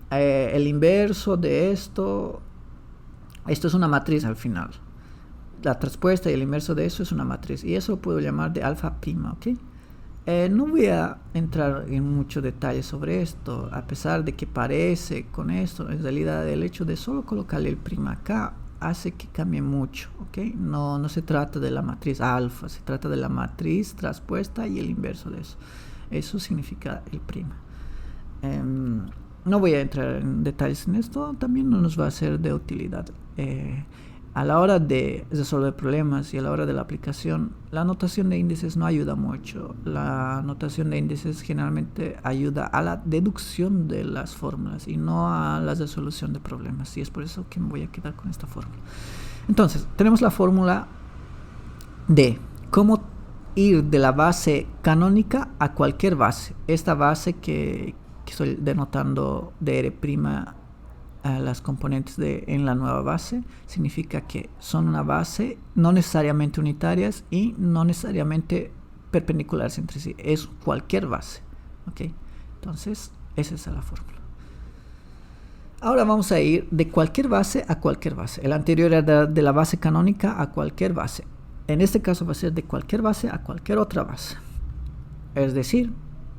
El inverso de esto es una matriz al final. La traspuesta y el inverso de eso es una matriz, y eso lo puedo llamar de alfa prima, ¿ok? No voy a entrar en mucho detalle sobre esto, a pesar de que parece con esto, en realidad el hecho de solo colocarle el prima acá hace que cambie mucho, ¿ok? No se trata de la matriz alfa, se trata de la matriz traspuesta y el inverso de eso. Eso significa el prima. No voy a entrar en detalles en esto, también no nos va a ser de utilidad. A la hora de resolver problemas y a la hora de la aplicación, la notación de índices no ayuda mucho. La notación de índices generalmente ayuda a la deducción de las fórmulas y no a la resolución de problemas. Y es por eso que me voy a quedar con esta fórmula. Entonces, tenemos la fórmula de cómo ir de la base canónica a cualquier base. Esta base que estoy denotando de R' a las componentes en la nueva base significa que son una base no necesariamente unitarias y no necesariamente perpendiculares entre sí, es cualquier base, ¿ok? Entonces esa es la fórmula. Ahora vamos a ir de cualquier base a cualquier base. El anterior era de la base canónica a cualquier base. En este caso va a ser de cualquier base a cualquier otra base. Es decir,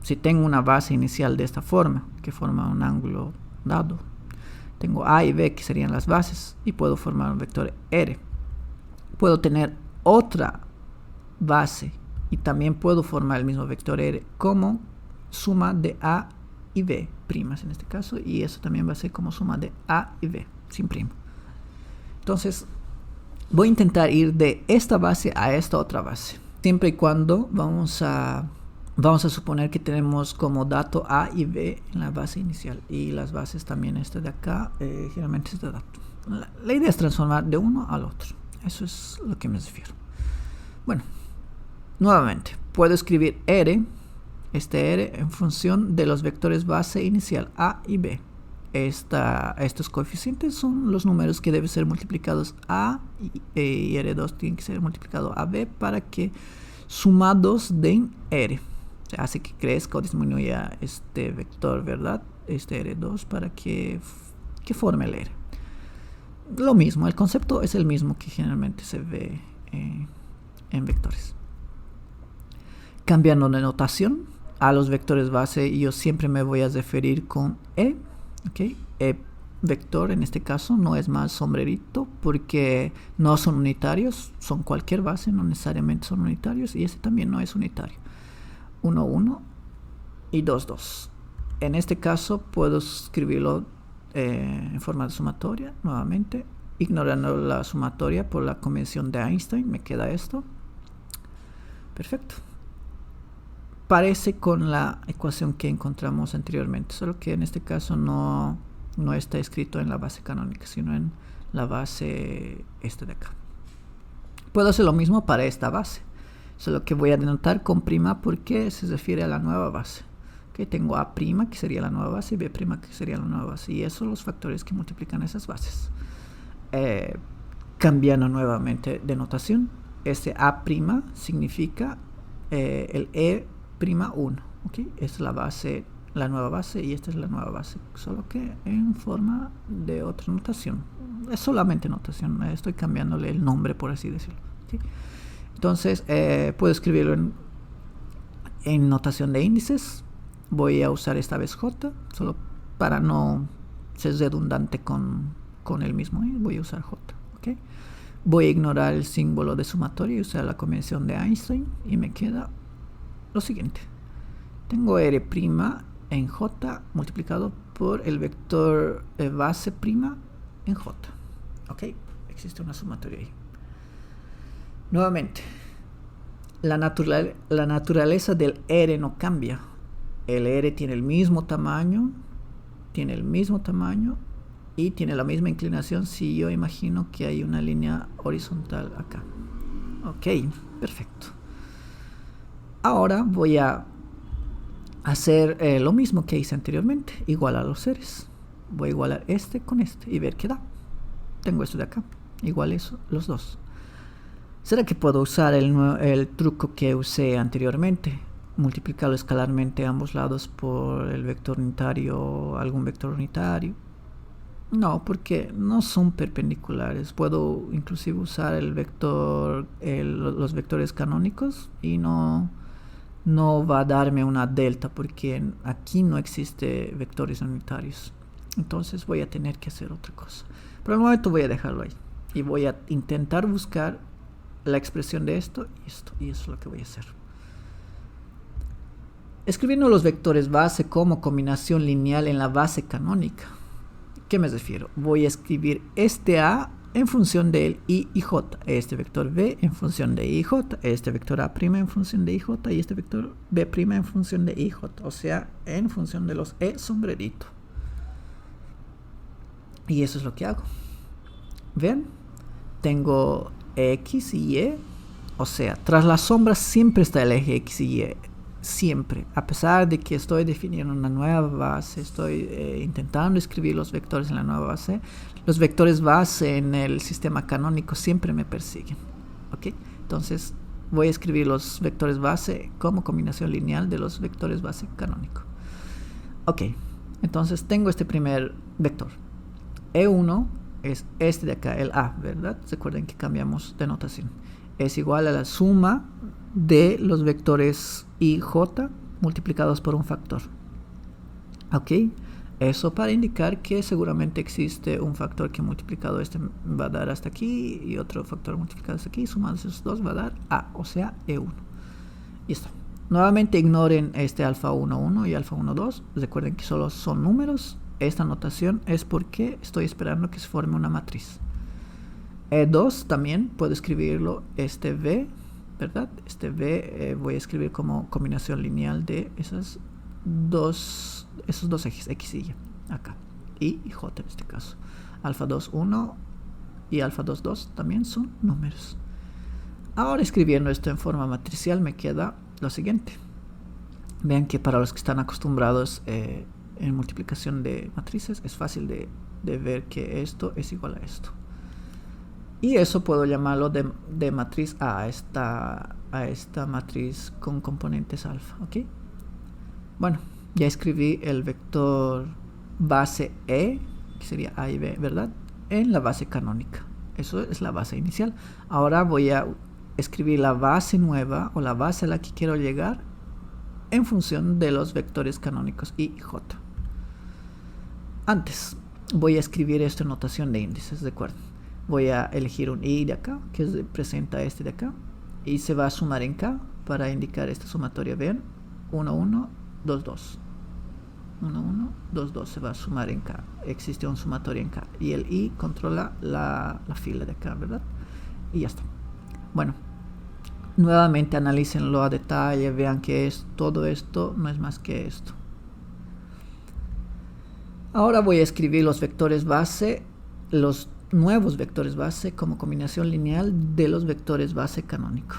si tengo una base inicial de esta forma, que forma un ángulo dado, tengo A y B que serían las bases y puedo formar un vector R. Puedo tener otra base y también puedo formar el mismo vector R como suma de A y B primas en este caso, y eso también va a ser como suma de A y B sin prima. Entonces voy a intentar ir de esta base a esta otra base, siempre y cuando vamos a suponer que tenemos como dato A y B en la base inicial, y las bases también de acá, generalmente es de dato. La idea es transformar de uno al otro, eso es lo que me refiero. Bueno, nuevamente, puedo escribir R, R en función de los vectores base inicial A y B. Estos coeficientes son los números que deben ser multiplicados A y R2 tiene que ser multiplicado a B para que sumados den R. O sea, hace que crezca o disminuya este vector, ¿verdad? R2 para que forme el R. Lo mismo, el concepto es el mismo que generalmente se ve en vectores. Cambiando de notación, a los vectores base yo siempre me voy a referir con E, ¿ok? E vector en este caso no es más sombrerito porque no son unitarios, son cualquier base, no necesariamente son unitarios, y este también no es unitario. 1, 1 y 2, 2. En este caso puedo escribirlo en forma de sumatoria nuevamente, ignorando la sumatoria por la convención de Einstein, me queda esto. Perfecto. Parece con la ecuación que encontramos anteriormente, solo que en este caso no está escrito en la base canónica, sino en la base de acá. Puedo hacer lo mismo para esta base, solo que voy a denotar con prima porque se refiere a la nueva base. Okay, tengo A', que sería la nueva base, y B', que sería la nueva base, y esos son los factores que multiplican esas bases. Cambiando nuevamente de notación, este A' significa el E'1, ¿okay? Es la base, la nueva base, y esta es la nueva base, solo que en forma de otra notación. Es solamente notación, estoy cambiándole el nombre, por así decirlo, ¿okay? Entonces puedo escribirlo en notación de índices. Voy a usar esta vez J, solo para no ser redundante con el mismo, voy a usar J, ¿okay? Voy a ignorar el símbolo de sumatoria y usar la convención de Einstein, y me queda lo siguiente. Tengo R' en J multiplicado por el vector base prima en J, ¿ok? Existe una sumatoria ahí. Nuevamente, la naturaleza del R no cambia. El R tiene el mismo tamaño y tiene la misma inclinación si yo imagino que hay una línea horizontal acá. Ok, perfecto. Ahora voy a hacer lo mismo que hice anteriormente, igualar los seres. Voy a igualar este con este y ver qué da. Tengo esto de acá, igual eso, los dos. ¿Será que puedo usar el truco que usé anteriormente? Multiplicarlo escalarmente a ambos lados por el vector unitario, algún vector unitario. No, porque no son perpendiculares. Puedo inclusive usar el vector, los vectores canónicos y no va a darme una delta porque aquí no existe vectores unitarios. Entonces voy a tener que hacer otra cosa. Por el momento voy a dejarlo ahí y voy a intentar buscar la expresión de esto y esto, y eso es lo que voy a hacer. Escribiendo los vectores base como combinación lineal en la base canónica. ¿Qué me refiero? Voy a escribir este A en función del I y J, este vector B en función de I y J, este vector A' en función de I y J y este vector B' en función de I y J, o sea, en función de los E sombrerito. Y eso es lo que hago. ¿Ven? Tengo X y Y, o sea, tras las sombras siempre está el eje X y Y, siempre, a pesar de que estoy definiendo una nueva base, estoy intentando escribir los vectores en la nueva base, los vectores base en el sistema canónico siempre me persiguen, ¿ok? Entonces voy a escribir los vectores base como combinación lineal de los vectores base canónico. Ok, entonces tengo este primer vector, E1 es este de acá, el A, ¿verdad? Recuerden que cambiamos de notación. Es igual a la suma de los vectores I y J multiplicados por un factor. Ok, eso para indicar que seguramente existe un factor que multiplicado este va a dar hasta aquí y otro factor multiplicado hasta aquí, sumando esos dos va a dar A, o sea E1. Y está. Nuevamente ignoren este alfa 1,1 y alfa 1,2. Recuerden que solo son números. Esta notación es porque estoy esperando que se forme una matriz. E2 también puedo escribirlo este V, ¿verdad? Este V voy a escribir como combinación lineal de esos dos ejes, X y Y, acá. Y J en este caso. Alfa 2,1 y alfa 2,2 también son números. Ahora escribiendo esto en forma matricial me queda lo siguiente. Vean que para los que están acostumbrados en multiplicación de matrices es fácil de ver que esto es igual a esto. Y eso puedo llamarlo de matriz a esta matriz con componentes alfa, ¿ok? Bueno, ya escribí el vector base E, que sería A y B, ¿verdad? En la base canónica. Eso es la base inicial. Ahora voy a escribir la base nueva o la base a la que quiero llegar en función de los vectores canónicos I y J. Antes voy a escribir esto en notación de índices, ¿de acuerdo? Voy a elegir un I de acá, que representa este de acá, y se va a sumar en K para indicar esta sumatoria. Vean, 1, 1, 2, 2. 1, 1, 2, 2 se va a sumar en K. Existe un sumatorio en K. Y el I controla la fila de acá, ¿verdad? Y ya está. Bueno, nuevamente analícenlo a detalle, vean que todo esto no es más que esto. Ahora voy a escribir los vectores base, los nuevos vectores base como combinación lineal de los vectores base canónico.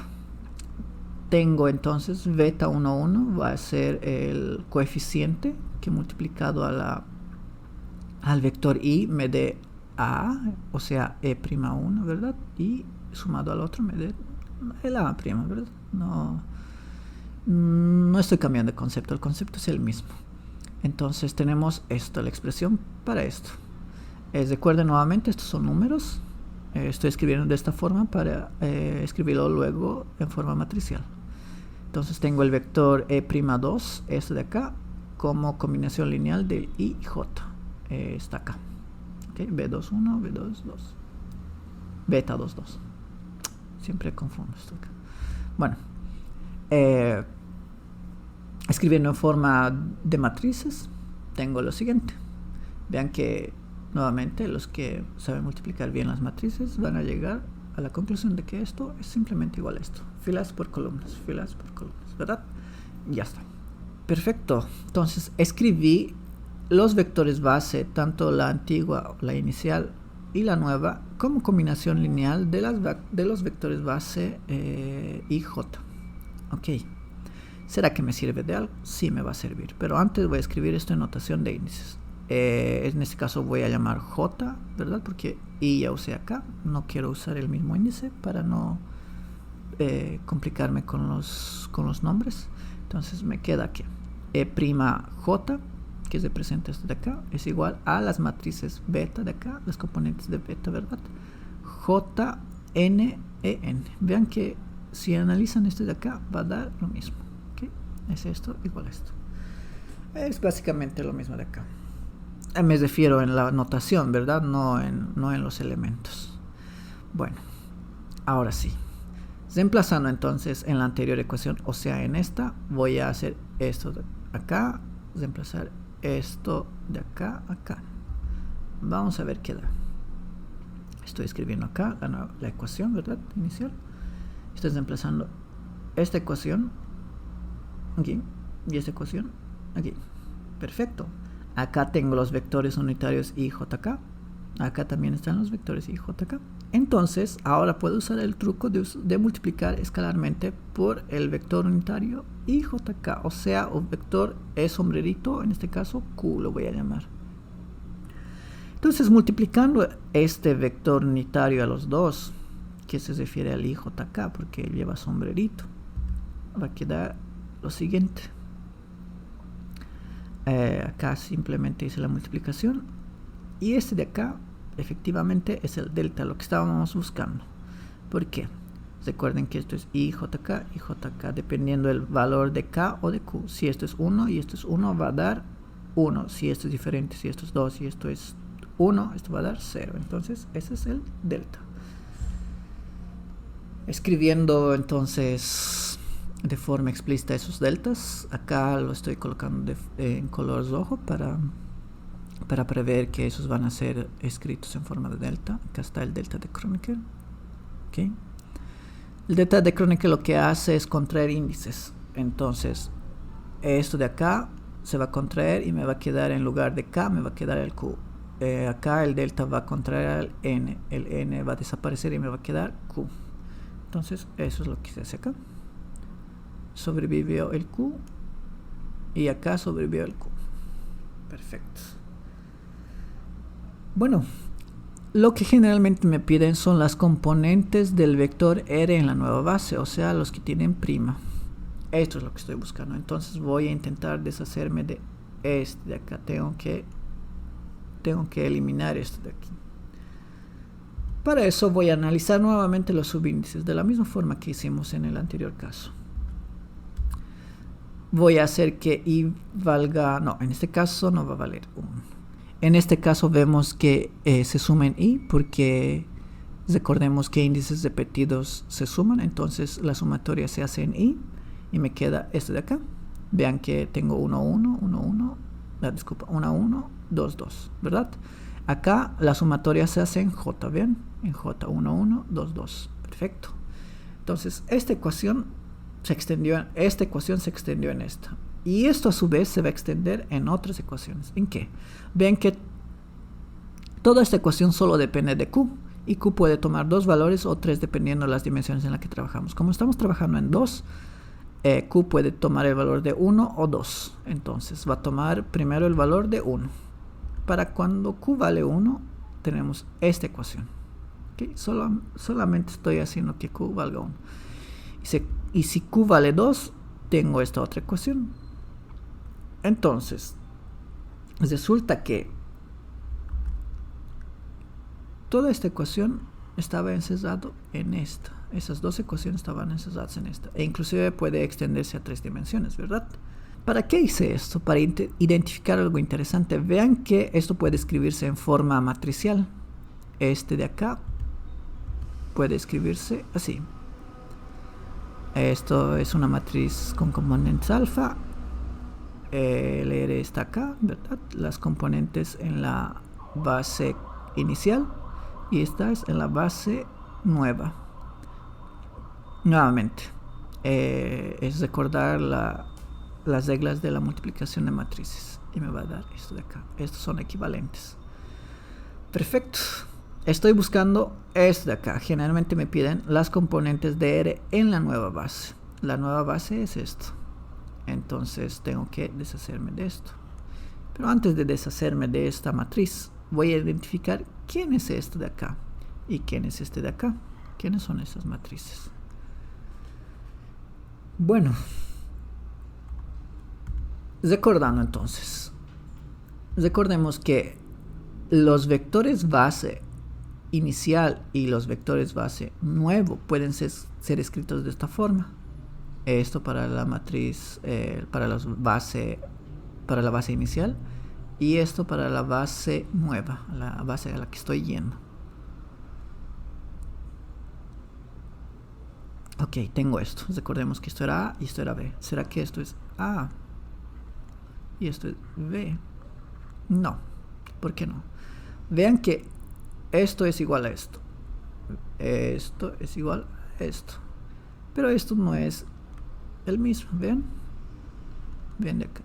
Tengo entonces beta 1, 1 va a ser el coeficiente que multiplicado al vector I me dé A, o sea E'1, ¿verdad? Y sumado al otro me dé el A', ¿verdad? No estoy cambiando de concepto, el concepto es el mismo. Entonces tenemos esto, la expresión para esto. Recuerden nuevamente, estos son números. Estoy escribiendo de esta forma para escribirlo luego en forma matricial. Entonces tengo el vector E'2, este de acá, como combinación lineal del I y J. Está acá. ¿Okay? B21, B22, beta 22. Siempre confundo esto acá. Bueno, escribiendo en forma de matrices, tengo lo siguiente. Vean que nuevamente los que saben multiplicar bien las matrices van a llegar a la conclusión de que esto es simplemente igual a esto. Filas por columnas, ¿verdad? Ya está. Perfecto. Entonces escribí los vectores base, tanto la antigua, la inicial y la nueva, como combinación lineal de los vectores base y j. Ok. ¿Será que me sirve de algo? Sí, me va a servir. Pero antes voy a escribir esto en notación de índices. En este caso voy a llamar j, ¿verdad? Porque i ya usé acá. No quiero usar el mismo índice para no complicarme con los nombres. Entonces me queda que E'J, que es representa esto de acá, es igual a las matrices beta de acá, las componentes de beta, ¿verdad? J, N, E, N. Vean que si analizan esto de acá, va a dar lo mismo. ¿Okay? Es esto igual a esto. Es básicamente lo mismo de acá. Me refiero en la notación, ¿verdad? No en los elementos. Bueno, ahora sí. Reemplazando entonces en la anterior ecuación, o sea en esta, voy a hacer esto de acá, reemplazar esto de acá a acá. Vamos a ver qué da. Estoy escribiendo acá la ecuación, ¿verdad? Inicial. Estoy reemplazando esta ecuación aquí y esta ecuación aquí. Perfecto. Acá tengo los vectores unitarios IJK. Acá también están los vectores IJK. Entonces, ahora puedo usar el truco de multiplicar escalarmente por el vector unitario IJK. O sea, un vector E sombrerito, en este caso Q lo voy a llamar. Entonces, multiplicando este vector unitario a los dos, que se refiere al IJK, porque lleva sombrerito, va a quedar lo siguiente. Acá simplemente hice la multiplicación. Y este de acá, efectivamente, es el delta, lo que estábamos buscando. ¿Por qué? Recuerden que esto es IJK y JK, dependiendo del valor de K o de Q. Si esto es 1 y esto es 1, va a dar 1. Si esto es diferente, si esto es 2 y esto es 1, esto va a dar 0. Entonces, ese es el delta. Escribiendo entonces de forma explícita esos deltas, acá lo estoy colocando en color rojo para prever que esos van a ser escritos en forma de delta. Acá está el delta de Kronecker. ¿Okay? El delta de Kronecker lo que hace es contraer índices. Entonces, esto de acá se va a contraer y me va a quedar, en lugar de K, me va a quedar el Q. Acá el delta va a contraer al N. El N va a desaparecer y me va a quedar Q. Entonces, eso es lo que se hace acá. Sobrevivió el Q y acá sobrevivió el Q. Perfecto. Bueno, lo que generalmente me piden son las componentes del vector R en la nueva base, o sea, los que tienen prima. Esto es lo que estoy buscando. Entonces voy a intentar deshacerme de este de acá. Tengo que eliminar esto de aquí. Para eso voy a analizar nuevamente los subíndices de la misma forma que hicimos en el anterior caso. Voy a hacer que i valga, no, en este caso no va a valer 1. En este caso vemos que se suma en i porque recordemos que índices repetidos se suman, entonces la sumatoria se hace en i y me queda este de acá. Vean que tengo 1, 1, 1, 1, disculpa, 1, 1, 2, 2, ¿verdad? Acá la sumatoria se hace en j, ¿vean? En j, 1, 1, 2, 2, perfecto. Entonces esta ecuación se extendió en esta. Y esto a su vez se va a extender en otras ecuaciones. ¿En qué? Ven que toda esta ecuación solo depende de Q. Y Q puede tomar 2 valores o 3 dependiendo de las dimensiones en las que trabajamos. Como estamos trabajando en 2, Q puede tomar el valor de 1 o 2. Entonces va a tomar primero el valor de 1. Para cuando Q vale 1, tenemos esta ecuación. ¿Okay? Solamente estoy haciendo que Q valga 1. Y si Q vale 2, tengo esta otra ecuación. Entonces, resulta que toda esta ecuación estaba encerrada en esta. Esas dos ecuaciones estaban encerradas en esta. E inclusive puede extenderse a 3 dimensiones, ¿verdad? ¿Para qué hice esto? Para identificar algo interesante. Vean que esto puede escribirse en forma matricial. Este de acá puede escribirse así. Esto es una matriz con componentes alfa. El R está acá, ¿verdad? Las componentes en la base inicial y esta es en la base nueva. Nuevamente, es recordar las reglas de la multiplicación de matrices. y me va a dar esto de acá. Estos son equivalentes. Perfecto. Estoy buscando esto de acá. Generalmente me piden las componentes de R en la nueva base. La nueva base es esto. Entonces tengo que deshacerme de esto. Pero antes de deshacerme de esta matriz, voy a identificar quién es este de acá y quién es este de acá. ¿Quiénes son esas matrices? Bueno, recordando entonces, recordemos que los vectores base inicial y los vectores base nuevo pueden ser escritos de esta forma. Esto para la matriz, para la base inicial, y esto para la base nueva, la base a la que estoy yendo. Ok, tengo esto. Recordemos que esto era A y esto era B. ¿Será que esto es A y esto es B? No. ¿Por qué no? Vean que esto es igual a esto. Esto es igual a esto. Pero esto no es el mismo. ¿Ven? Ven de acá.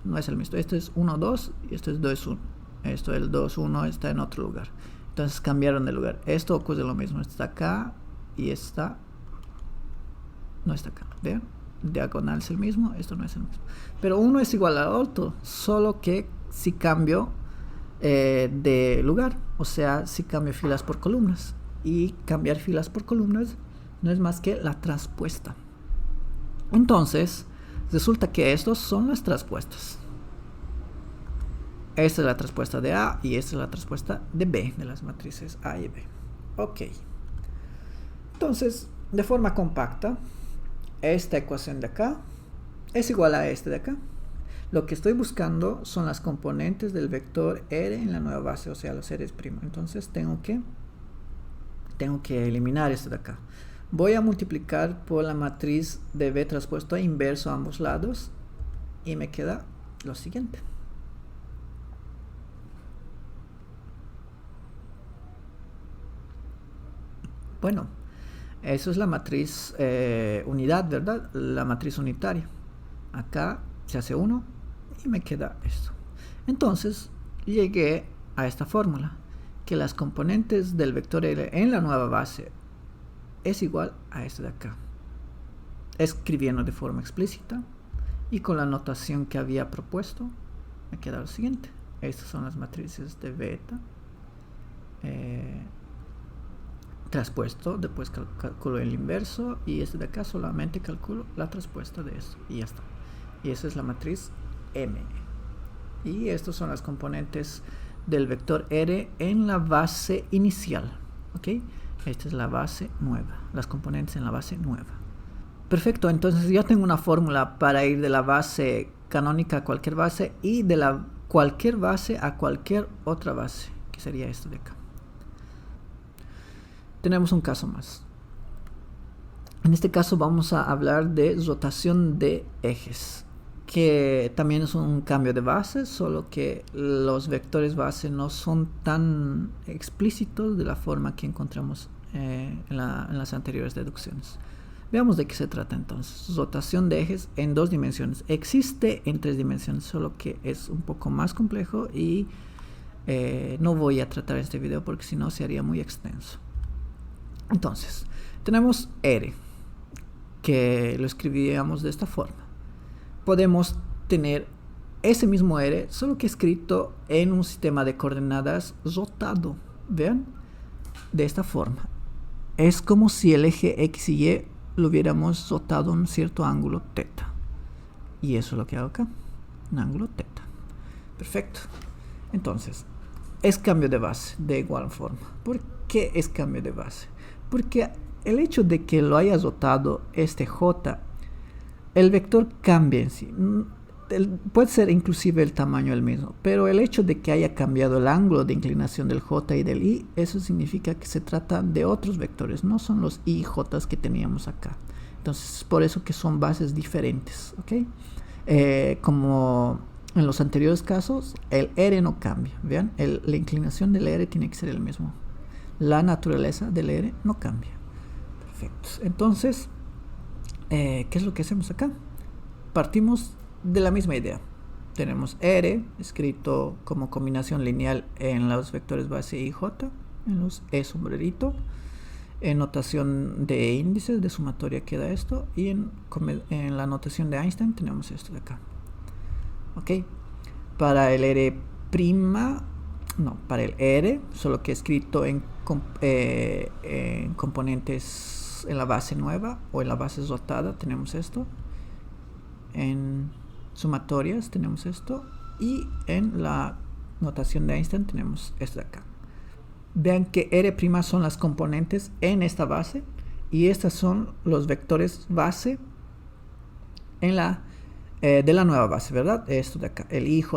No es el mismo. Esto es 1, 2 y esto es 2, 1. Esto, el 2, 1 está en otro lugar. Entonces cambiaron de lugar. Esto ocurre lo mismo. Esto está acá y está... no está acá. ¿Ven? Diagonal es el mismo. Esto no es el mismo. Pero uno es igual al otro. Solo que si cambio de lugar. O sea, si cambio filas por columnas. Y cambiar filas por columnas no es más que la traspuesta. Entonces, resulta que estos son las traspuestas. Esta es la traspuesta de A y esta es la traspuesta de B, de las matrices A y B. Ok. Entonces, de forma compacta, esta ecuación de acá es igual a esta de acá. Lo que estoy buscando son las componentes del vector R en la nueva base, o sea, los R's'. Entonces, tengo que eliminar esto de acá. Voy a multiplicar por la matriz de B traspuesto a inverso a ambos lados y me queda lo siguiente. Bueno, eso es la matriz unidad, ¿verdad? La matriz unitaria. Acá se hace 1 y me queda esto. Entonces, llegué a esta fórmula, que las componentes del vector R en la nueva base es igual a este de acá, escribiendo de forma explícita y con la notación que había propuesto, me queda lo siguiente. Estas son las matrices de beta traspuesto, después calculo el inverso y este de acá solamente calculo la traspuesta de esto y ya está. Y esa es la matriz M. Y estas son las componentes del vector R en la base inicial. ¿Ok? Esta es la base nueva, las componentes en la base nueva. Perfecto, entonces ya tengo una fórmula para ir de la base canónica a cualquier base y de la cualquier base a cualquier otra base, que sería esto de acá. Tenemos un caso más. En este caso vamos a hablar de rotación de ejes, que también es un cambio de base, solo que los vectores base no son tan explícitos de la forma que encontramos en las anteriores deducciones. Veamos de qué se trata entonces. Rotación de ejes en 2 dimensiones. Existe en 3 dimensiones, solo que es un poco más complejo y no voy a tratar este video porque si no se haría muy extenso. Entonces, tenemos R, que lo escribiríamos de esta forma. Podemos tener ese mismo R, solo que escrito en un sistema de coordenadas rotado. Vean, de esta forma. Es como si el eje X y Y lo hubiéramos rotado en un cierto ángulo θ. Y eso es lo que hago acá, un ángulo θ. Perfecto. Entonces, es cambio de base de igual forma. ¿Por qué es cambio de base? Porque el hecho de que lo haya rotado este J, el vector cambia en sí. Puede ser inclusive el tamaño el mismo, pero el hecho de que haya cambiado el ángulo de inclinación del J y del I, eso significa que se trata de otros vectores, no son los I y J que teníamos acá. Entonces, es por eso que son bases diferentes, ¿ok? Como en los anteriores casos, el R no cambia, vean, la inclinación del R tiene que ser el mismo. La naturaleza del R no cambia. Perfecto. Entonces, ¿qué es lo que hacemos acá? Partimos de la misma idea. tenemos R escrito como combinación lineal en los vectores base y J, en los E sombrerito. En notación de índices de sumatoria queda esto, y en la notación de Einstein tenemos esto de acá. Ok, para el para el R, solo que escrito en componentes en la base nueva o en la base rotada tenemos esto. En sumatorias tenemos esto, y en la notación de Einstein tenemos esto de acá. Vean que R' son las componentes en esta base, y estas son los vectores base en de la nueva base, ¿verdad? Esto de acá, el IJ'.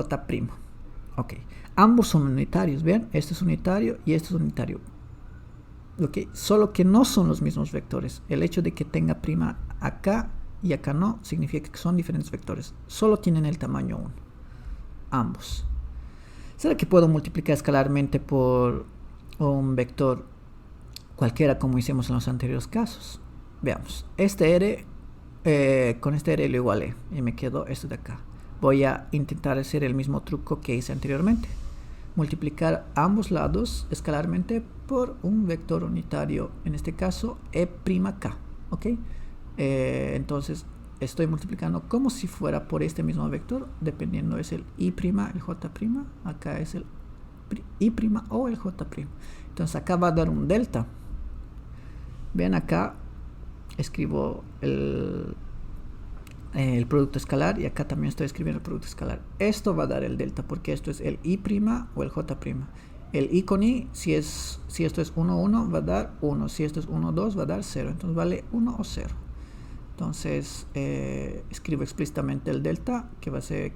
Ok, ambos son unitarios, vean, este es unitario y este es unitario. Ok, solo que no son los mismos vectores. El hecho de que tenga prima acá y acá no, significa que son diferentes vectores. Solo tienen el tamaño 1, ambos. ¿Será que puedo multiplicar escalarmente por un vector cualquiera como hicimos en los anteriores casos? Veamos, este R con este R lo igualé y me quedó esto de acá. Voy a intentar hacer el mismo truco que hice anteriormente, multiplicar ambos lados escalarmente por un vector unitario, en este caso E'K. Ok, entonces estoy multiplicando como si fuera por este mismo vector, dependiendo es el I', el J', acá es el I' o el J'. Entonces acá va a dar un delta. Vean acá, escribo el producto escalar, y acá también estoy escribiendo el producto escalar. Esto va a dar el delta porque esto es el I' o el J'. El I con I, si esto es 1, 1, va a dar 1. Si esto es 1, 2, va a dar 0. Entonces vale 1 o 0. Entonces escribo explícitamente el delta, que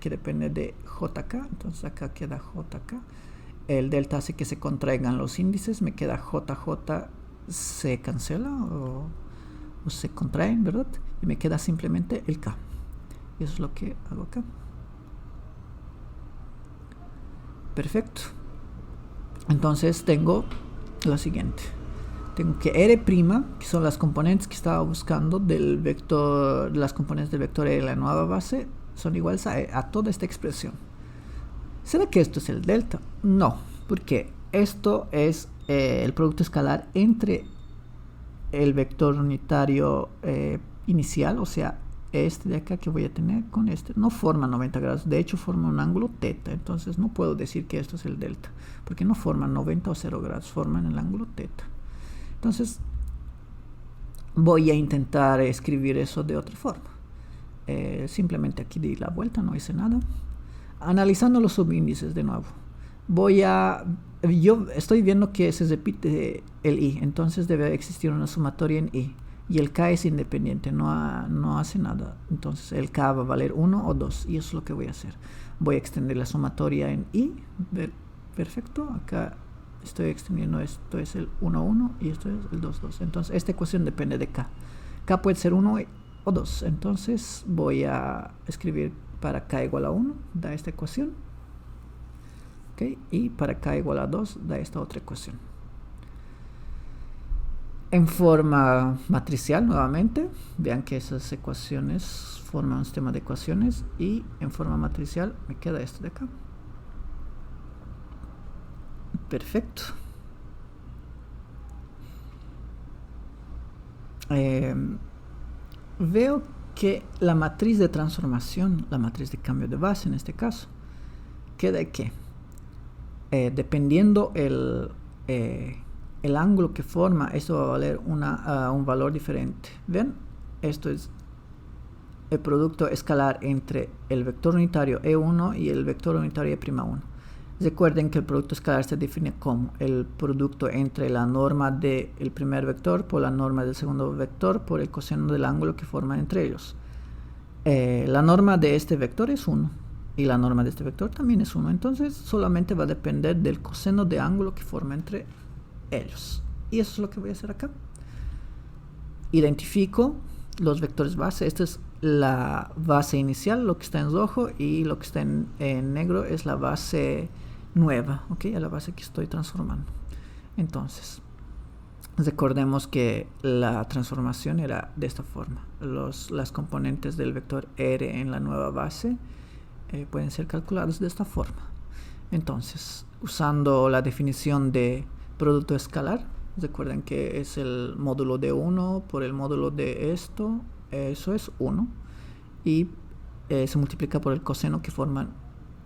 depende de JK. Entonces acá queda JK. El delta hace que se contraigan los índices. Me queda JJ, se cancela o se contraen, ¿verdad? Y me queda simplemente el K. Y eso es lo que hago acá. Perfecto. Entonces tengo lo siguiente. Tengo que R', que son las componentes que estaba buscando del vector, las componentes del vector de la nueva base, son iguales a toda esta expresión. ¿Será que esto es el delta? No, porque esto es el producto escalar entre el vector unitario inicial, o sea, este de acá que voy a tener con este. No forma 90 grados, de hecho forma un ángulo θ, entonces no puedo decir que esto es el delta, porque no forman 90 o 0 grados, forman el ángulo θ. Entonces voy a intentar escribir eso de otra forma. Simplemente aquí di la vuelta, no hice nada. Analizando los subíndices de nuevo, yo estoy viendo que se repite el I, entonces debe existir una sumatoria en I, y el K es independiente, no hace nada. Entonces el K va a valer 1 o 2, y eso es lo que voy a hacer. Voy a extender la sumatoria en I. Perfecto, acá estoy extendiendo, esto es el 1, 1 y esto es el 2, 2. Entonces esta ecuación depende de K. K puede ser 1 o 2, entonces voy a escribir para K igual a 1, da esta ecuación. Okay, y para K igual a 2 da esta otra ecuación. En forma matricial nuevamente, vean que esas ecuaciones forman un sistema de ecuaciones, y en forma matricial me queda esto de acá. Perfecto. Veo que la matriz de transformación, la matriz de cambio de base en este caso, queda que dependiendo el ángulo que forma, esto va a valer un valor diferente. ¿Ven? Esto es el producto escalar entre el vector unitario E1 y el vector unitario E'1. Recuerden que el producto escalar se define como el producto entre la norma del primer vector por la norma del segundo vector por el coseno del ángulo que forman entre ellos. La norma de este vector es 1 y la norma de este vector también es 1, entonces solamente va a depender del coseno de ángulo que forma entre ellos. Y eso es lo que voy a hacer acá. Identifico los vectores base. Esta es la base inicial, lo que está en rojo, y lo que está en negro es la base nueva, ¿ok? A la base que estoy transformando. Entonces, recordemos que la transformación era de esta forma. Las componentes del vector R en la nueva base pueden ser calculados de esta forma. Entonces, usando la definición de producto escalar, recuerden que es el módulo de 1 por el módulo de esto, eso es 1, y se multiplica por el coseno que forman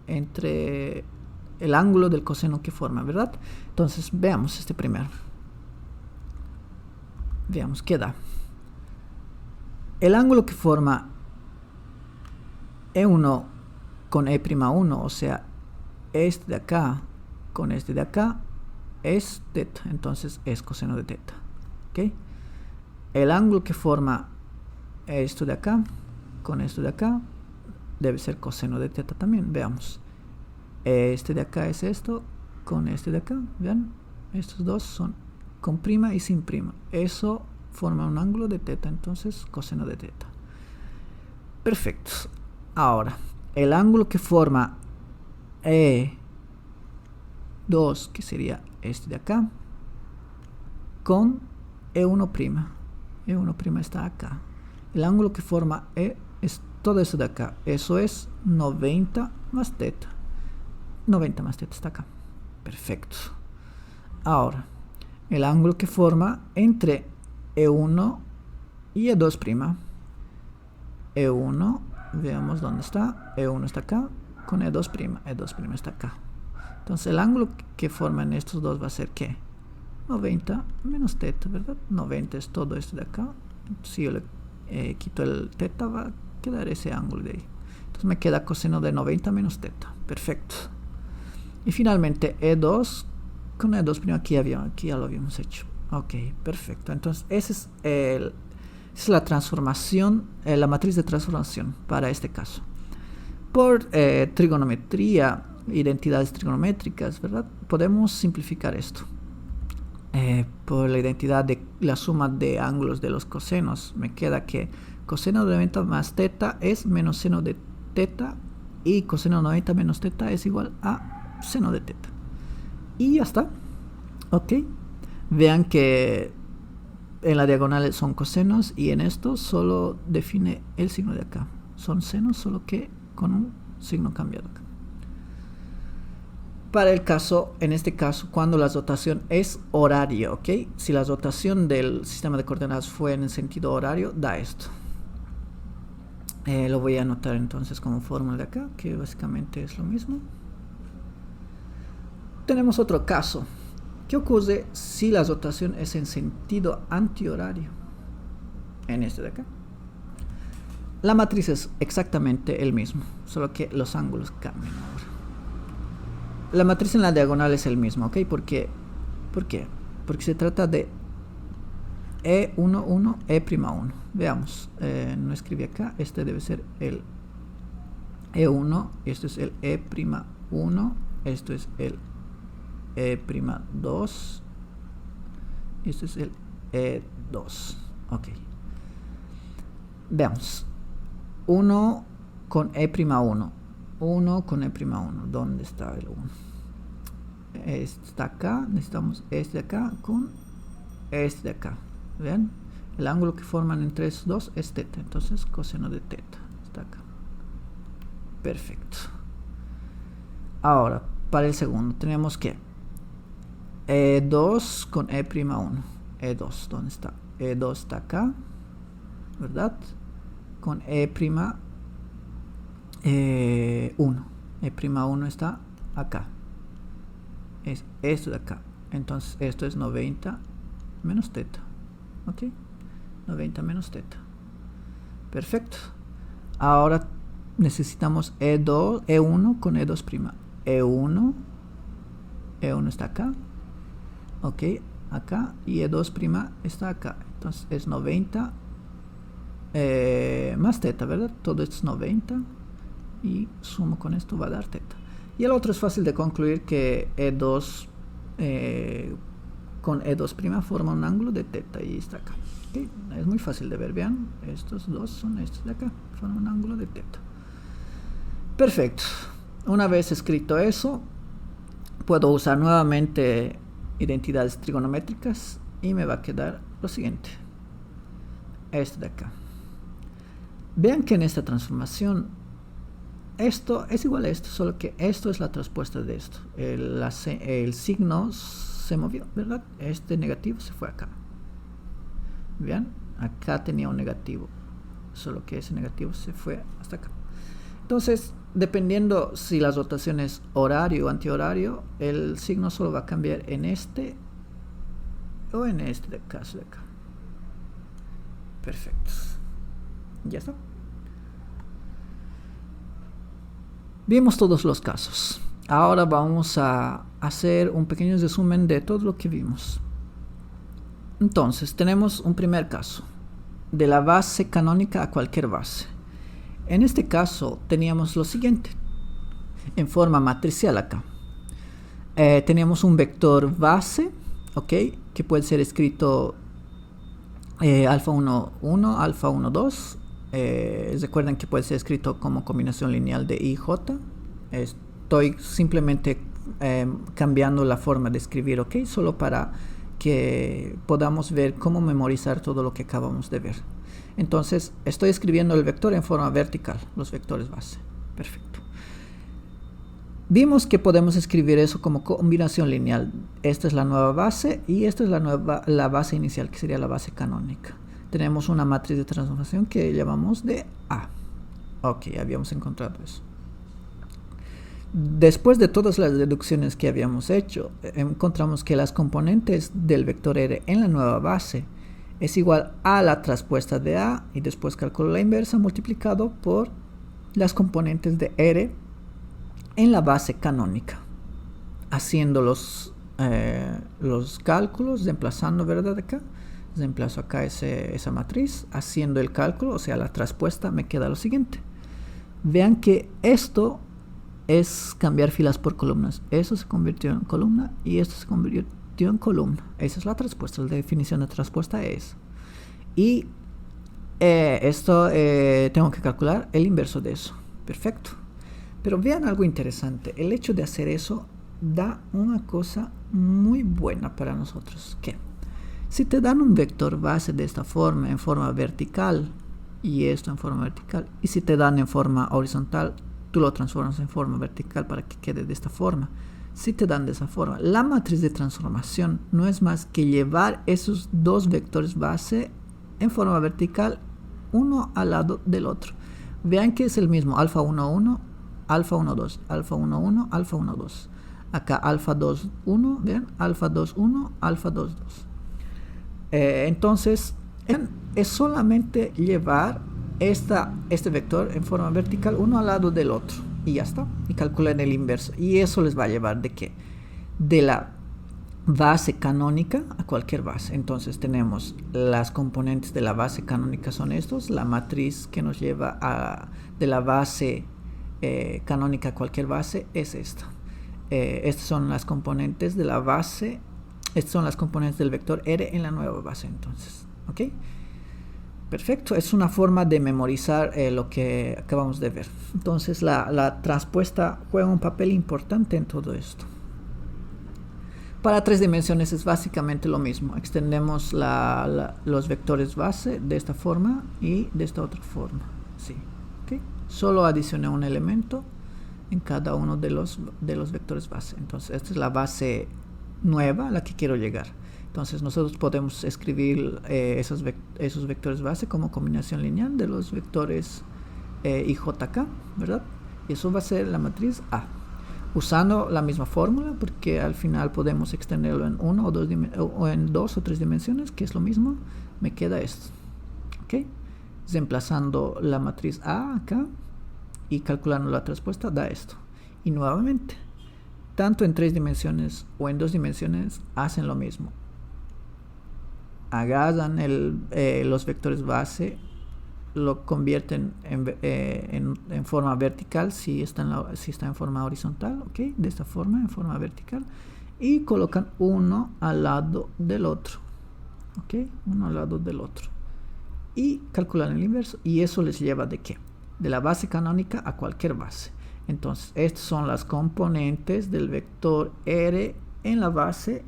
entre el ángulo del coseno que forman, ¿verdad? Entonces, veamos este primero. Veamos qué da. El ángulo que forma E1 con E'1, o sea, este de acá con este de acá, es teta, entonces es coseno de teta. ¿Okay? El ángulo que forma esto de acá con esto de acá debe ser coseno de teta también. Veamos. Este de acá es esto con este de acá. Vean, estos dos son con prima y sin prima. Eso forma un ángulo de teta, entonces coseno de teta. Perfecto. Ahora, el ángulo que forma E2, que sería este de acá, con E1'. E1' está acá. El ángulo que forma E es todo eso de acá. Eso es 90 más teta. 90 más teta está acá. Perfecto. Ahora, el ángulo que forma entre E1 y E2'. E1, veamos dónde está. E1 está acá con E2'. E2' está acá. Entonces el ángulo que forman estos dos va a ser ¿qué? 90 menos teta, ¿verdad? 90 es todo esto de acá. Si yo le quito el teta, va a quedar ese ángulo de ahí. Entonces me queda coseno de 90 menos teta. Perfecto. Y finalmente E2 con E2', aquí ya lo habíamos hecho. Ok, perfecto. Entonces esa es la transformación, la matriz de transformación para este caso. Por trigonometría, identidades trigonométricas, ¿verdad? Podemos simplificar esto. Por la identidad de la suma de ángulos de los cosenos, me queda que coseno de 90 más teta es menos seno de teta, y coseno de 90 menos teta es igual a seno de teta. Y ya está. Ok. Vean que en la diagonal son cosenos, y en esto solo define el signo de acá. Son senos, solo que con un signo cambiado acá. Para el caso, en este caso, cuando la rotación es horario, ¿ok? Si la rotación del sistema de coordenadas fue en el sentido horario, da esto. Lo voy a anotar entonces como fórmula de acá, que básicamente es lo mismo. Tenemos otro caso. ¿Qué ocurre si la rotación es en sentido antihorario? En este de acá. La matriz es exactamente el mismo, solo que los ángulos cambian ahora. La matriz en la diagonal es el mismo, ¿ok? ¿Por qué? Porque se trata de E11, E'1. Veamos, no escribí acá, este debe ser el E1, esto es el E'1, esto es el E'2, esto es el E2, ok. Veamos, 1 con E'1, 1 con E'1, ¿dónde está el 1? Está acá, necesitamos este de acá con este de acá. ¿Vean? El ángulo que forman entre esos dos es teta, entonces coseno de teta está acá. Perfecto. Ahora, para el segundo tenemos que E2 con E'1. E2, ¿dónde está? E2 está acá, ¿verdad? Con E'1. E'1 está acá. Es esto de acá. Entonces esto es 90 menos teta. ¿Ok? 90 menos teta. Perfecto. Ahora necesitamos E1 con E2'. E1 está acá. Ok, acá. Y E2' está acá. Entonces es 90 más teta, ¿verdad? Todo esto es 90. Y sumo con esto, va a dar teta. Y el otro es fácil de concluir que E2 con E2' forma un ángulo de teta, y está acá. ¿Okay? Es muy fácil de ver, vean, estos dos son estos de acá, forman un ángulo de teta. Perfecto. Una vez escrito eso, puedo usar nuevamente identidades trigonométricas y me va a quedar lo siguiente. Este de acá. Vean que en esta transformación esto es igual a esto, solo que esto es la traspuesta de esto. El signo se movió, ¿verdad? Este negativo se fue acá. Vean, acá tenía un negativo, solo que ese negativo se fue hasta acá. Entonces, dependiendo si la rotación es horario o antihorario, el signo solo va a cambiar en este o en este caso de acá. Perfecto. Ya está. Vimos todos los casos. Ahora vamos a hacer un pequeño resumen de todo lo que vimos. Entonces, tenemos un primer caso, de la base canónica a cualquier base. En este caso, teníamos lo siguiente, en forma matricial acá. Teníamos un vector base, ¿ok? Que puede ser escrito alfa 1, 1, alfa 1, 2. Recuerden que puede ser escrito como combinación lineal de I y J. Estoy simplemente cambiando la forma de escribir, ¿ok? Solo para que podamos ver cómo memorizar todo lo que acabamos de ver. Entonces, estoy escribiendo el vector en forma vertical, los vectores base. Perfecto. Vimos que podemos escribir eso como combinación lineal. Esta es la nueva base y esta es la base inicial, que sería la base canónica. Tenemos una matriz de transformación que llamamos de A. Ok, habíamos encontrado eso. Después de todas las deducciones que habíamos hecho, encontramos que las componentes del vector R en la nueva base es igual a la traspuesta de A, y después calculo la inversa multiplicado por las componentes de R en la base canónica, haciendo los cálculos, reemplazando, ¿verdad? Acá reemplazo acá esa matriz, haciendo el cálculo, o sea, la traspuesta, me queda lo siguiente. Vean que esto es cambiar filas por columnas. Eso se convirtió en columna y esto se convirtió en columna. Esa es la traspuesta. La definición de traspuesta es. Y esto tengo que calcular el inverso de eso. Perfecto. Pero vean algo interesante. El hecho de hacer eso da una cosa muy buena para nosotros. Que si te dan un vector base de esta forma, en forma vertical, y esto en forma vertical, y si te dan en forma horizontal, tú lo transformas en forma vertical para que quede de esta forma. Si te dan de esa forma, la matriz de transformación no es más que llevar esos dos vectores base en forma vertical, uno al lado del otro. Vean que es el mismo, alfa 1, 1, alfa 1, 2, alfa 1, 1, alfa 1, 2. Acá alfa 2, 1, vean, alfa 2, 1, alfa 2, 2. Entonces, es solamente llevar este vector en forma vertical uno al lado del otro y ya está, y calculan el inverso, y eso les va a llevar de qué, de la base canónica a cualquier base. Entonces tenemos las componentes de la base canónica son estos, la matriz que nos lleva de la base canónica a cualquier base es esta. Estas son las componentes de la base, estas son las componentes del vector R en la nueva base. Entonces, ¿ok? Perfecto, es una forma de memorizar lo que acabamos de ver. Entonces la traspuesta juega un papel importante en todo esto. Para 3 dimensiones es básicamente lo mismo. Extendemos los vectores base de esta forma y de esta otra forma. Sí, ¿okay? Solo adicioné un elemento en cada uno de los vectores base. Entonces esta es la base nueva a la que quiero llegar. Entonces nosotros podemos escribir esos vectores base como combinación lineal de los vectores IJK, ¿verdad? Y eso va a ser la matriz A. Usando la misma fórmula, porque al final podemos extenderlo en 1 o en 2 o 3 dimensiones, que es lo mismo, me queda esto. ¿Ok? Reemplazando la matriz A acá y calculando la traspuesta da esto. Y nuevamente, tanto en 3 dimensiones o en 2 dimensiones hacen lo mismo. Agarran los vectores base, lo convierten en forma vertical si está en forma horizontal, ¿ok? De esta forma, en forma vertical, y colocan uno al lado del otro, ¿ok? Uno al lado del otro, y calculan el inverso, y eso les lleva ¿de qué? De la base canónica a cualquier base. Entonces, estas son las componentes del vector R en la base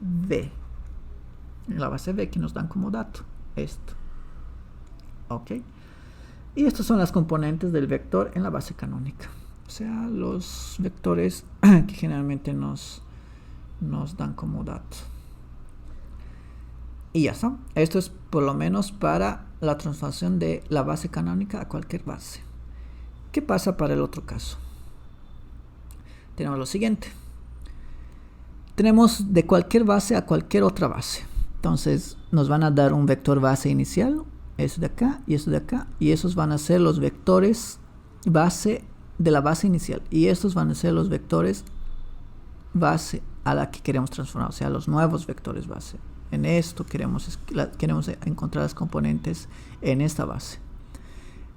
V. En la base V que nos dan como dato esto. Ok. Y estas son las componentes del vector en la base canónica. O sea, los vectores que generalmente nos dan como datos. Y ya está. Esto es por lo menos para la transformación de la base canónica a cualquier base. ¿Qué pasa para el otro caso? Tenemos lo siguiente. Tenemos de cualquier base a cualquier otra base. Entonces nos van a dar un vector base inicial, eso de acá y eso de acá. Y esos van a ser los vectores base de la base inicial. Y estos van a ser los vectores base a la que queremos transformar. O sea, los nuevos vectores base. En esto queremos encontrar las componentes en esta base.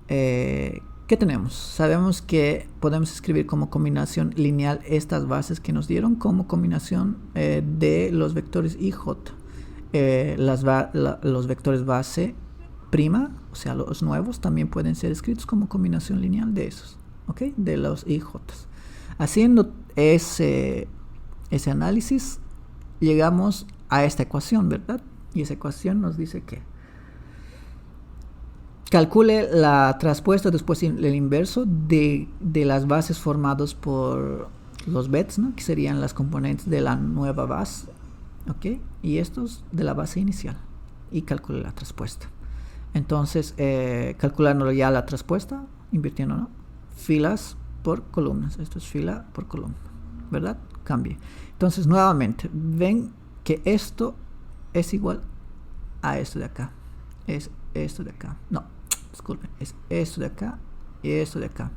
¿Qué tenemos? Sabemos que podemos escribir como combinación lineal estas bases que nos dieron como combinación de los vectores I, J. Los vectores base prima, o sea, los nuevos, también pueden ser escritos como combinación lineal de esos, ¿ok? De los I, J. Haciendo ese análisis, llegamos a esta ecuación, ¿verdad? Y esa ecuación nos dice que calcule la traspuesta después el inverso de las bases formadas por los bets, ¿no? Que serían las componentes de la nueva base, ¿ok? Y estos de la base inicial. Y calcule la traspuesta. Entonces, calculando ya la traspuesta, invirtiendo, ¿no? Filas por columnas. Esto es fila por columna, ¿verdad? Cambie. Entonces, nuevamente, ven que esto es igual a esto de acá. Es esto de acá. No, disculpen. Es esto de acá y esto de acá.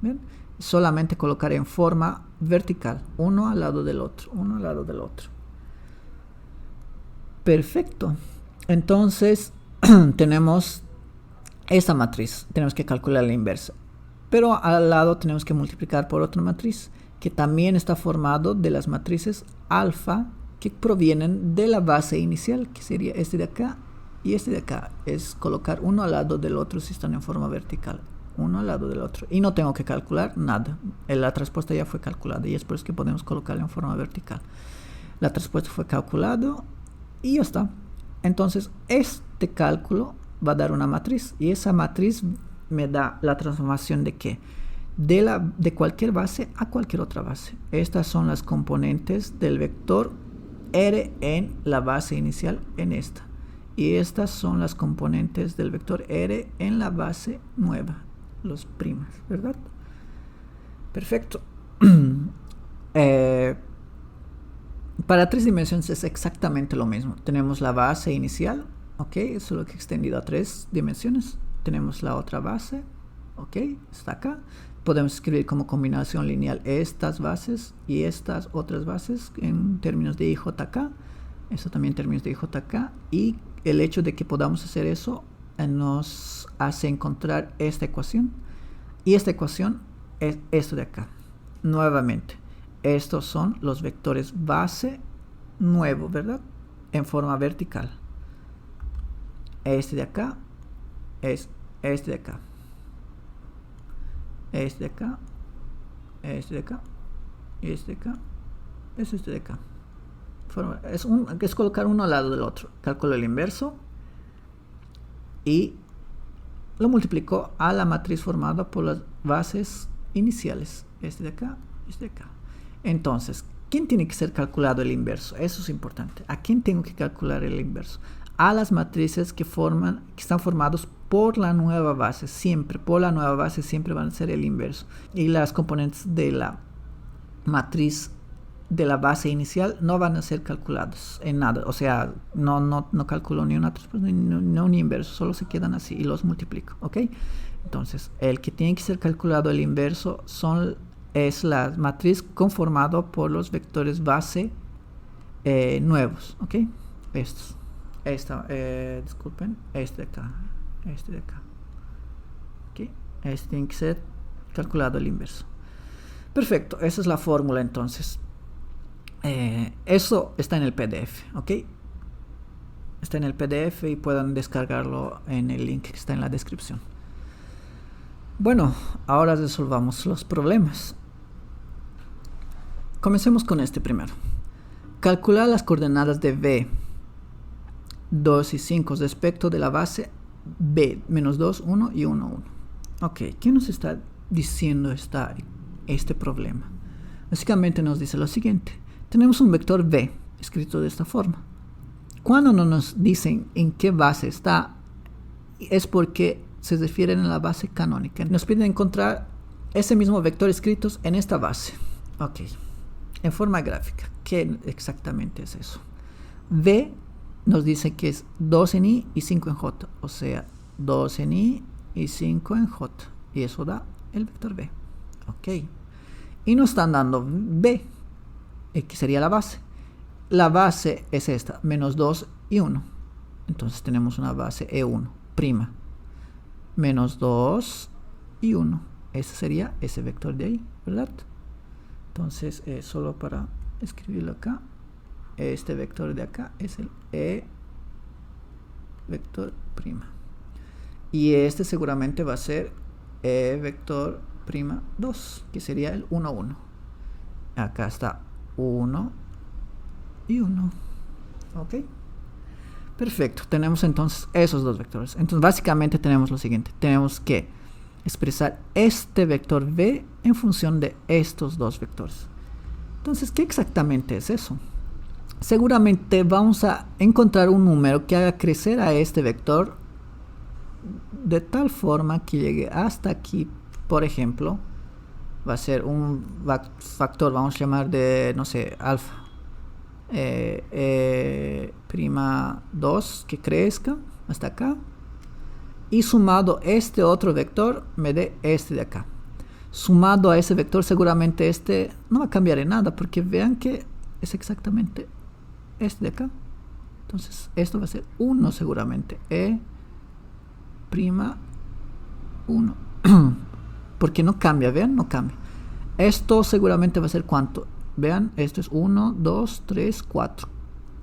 ¿Ven? Solamente colocar en forma vertical. Uno al lado del otro. Uno al lado del otro. Perfecto. Entonces, tenemos esta matriz. Tenemos que calcular la inversa. Pero al lado tenemos que multiplicar por otra matriz que también está formado de las matrices alfa que provienen de la base inicial, que sería este de acá y este de acá. Es colocar uno al lado del otro si están en forma vertical. Uno al lado del otro. Y no tengo que calcular nada. La traspuesta ya fue calculada y es por eso que podemos colocarla en forma vertical. La traspuesta fue calculado y ya está. Entonces, este cálculo va a dar una matriz. Y esa matriz me da la transformación de ¿qué? De cualquier base a cualquier otra base. Estas son las componentes del vector R en la base inicial en esta. Y estas son las componentes del vector R en la base nueva. Los primas, ¿verdad? Perfecto. Para 3 dimensiones es exactamente lo mismo. Tenemos la base inicial, ¿ok? Eso es lo que he extendido a 3 dimensiones. Tenemos la otra base, ¿ok? Está acá. Podemos escribir como combinación lineal estas bases y estas otras bases en términos de IJK. Esto también en términos de IJK. Y el hecho de que podamos hacer eso nos hace encontrar esta ecuación. Y esta ecuación es esto de acá. Nuevamente, estos son los vectores base nuevo, ¿verdad? En forma vertical. Este de acá es este de acá. Este de acá, este de acá, y este de acá, es este de acá. Es colocar uno al lado del otro. Calculo el inverso y lo multiplico a la matriz formada por las bases iniciales. Este de acá, este de acá. Entonces, ¿quién tiene que ser calculado el inverso? Eso es importante. ¿A quién tengo que calcular el inverso? A las matrices que están formados por la nueva base, siempre, por la nueva base siempre van a ser el inverso. Y las componentes de la matriz de la base inicial no van a ser calculados en nada. O sea, no calculo ni una traspuesta ni un inverso, solo se quedan así y los multiplico, ¿ok? Entonces, el que tiene que ser calculado el inverso es la matriz conformada por los vectores base nuevos, ¿ok? Estos. Disculpen, este de acá. Este de acá. ¿Okay? Este tiene que ser calculado el inverso. Perfecto, esa es la fórmula entonces. Eso está en el PDF, ¿ok? Está en el PDF y pueden descargarlo en el link que está en la descripción. Bueno, ahora resolvamos los problemas. Comencemos con este primero. Calcular las coordenadas de B, 2 y 5 respecto de la base B, menos 2, 1 y 1, 1. Ok, ¿qué nos está diciendo este problema? Básicamente nos dice lo siguiente. Tenemos un vector v escrito de esta forma. Cuando no nos dicen en qué base está, es porque se refieren a la base canónica. Nos piden encontrar ese mismo vector escritos en esta base. Ok, en forma gráfica. ¿Qué exactamente es eso? V nos dice que es 2 en I y 5 en J. O sea, 2 en I y 5 en J. Y eso da el vector V. Ok. Y nos están dando B, que sería la base. La base es esta, menos 2 y 1. Entonces tenemos una base E1', prima. Menos 2 y 1. Ese sería ese vector de ahí, ¿verdad? Entonces, solo para escribirlo acá, este vector de acá es el E vector prima. Y este seguramente va a ser E vector prima 2, que sería el 1, 1. Acá está 1 y 1. Ok. Perfecto. Tenemos entonces esos dos vectores. Entonces, básicamente tenemos lo siguiente. Tenemos que expresar este vector v en función de estos dos vectores. Entonces, ¿qué exactamente es eso? Seguramente vamos a encontrar un número que haga crecer a este vector de tal forma que llegue hasta aquí. Por ejemplo, va a ser un factor, vamos a llamar de, no sé, alfa. Prima 2 que crezca hasta acá. Y sumado este otro vector me dé este de acá. Sumado a ese vector seguramente este no va a cambiar en nada, porque vean que es exactamente este de acá. Entonces esto va a ser 1 seguramente. E prima 1. Porque no cambia, vean, no cambia. Esto seguramente va a ser ¿cuánto? Vean, esto es 1, 2, 3, 4.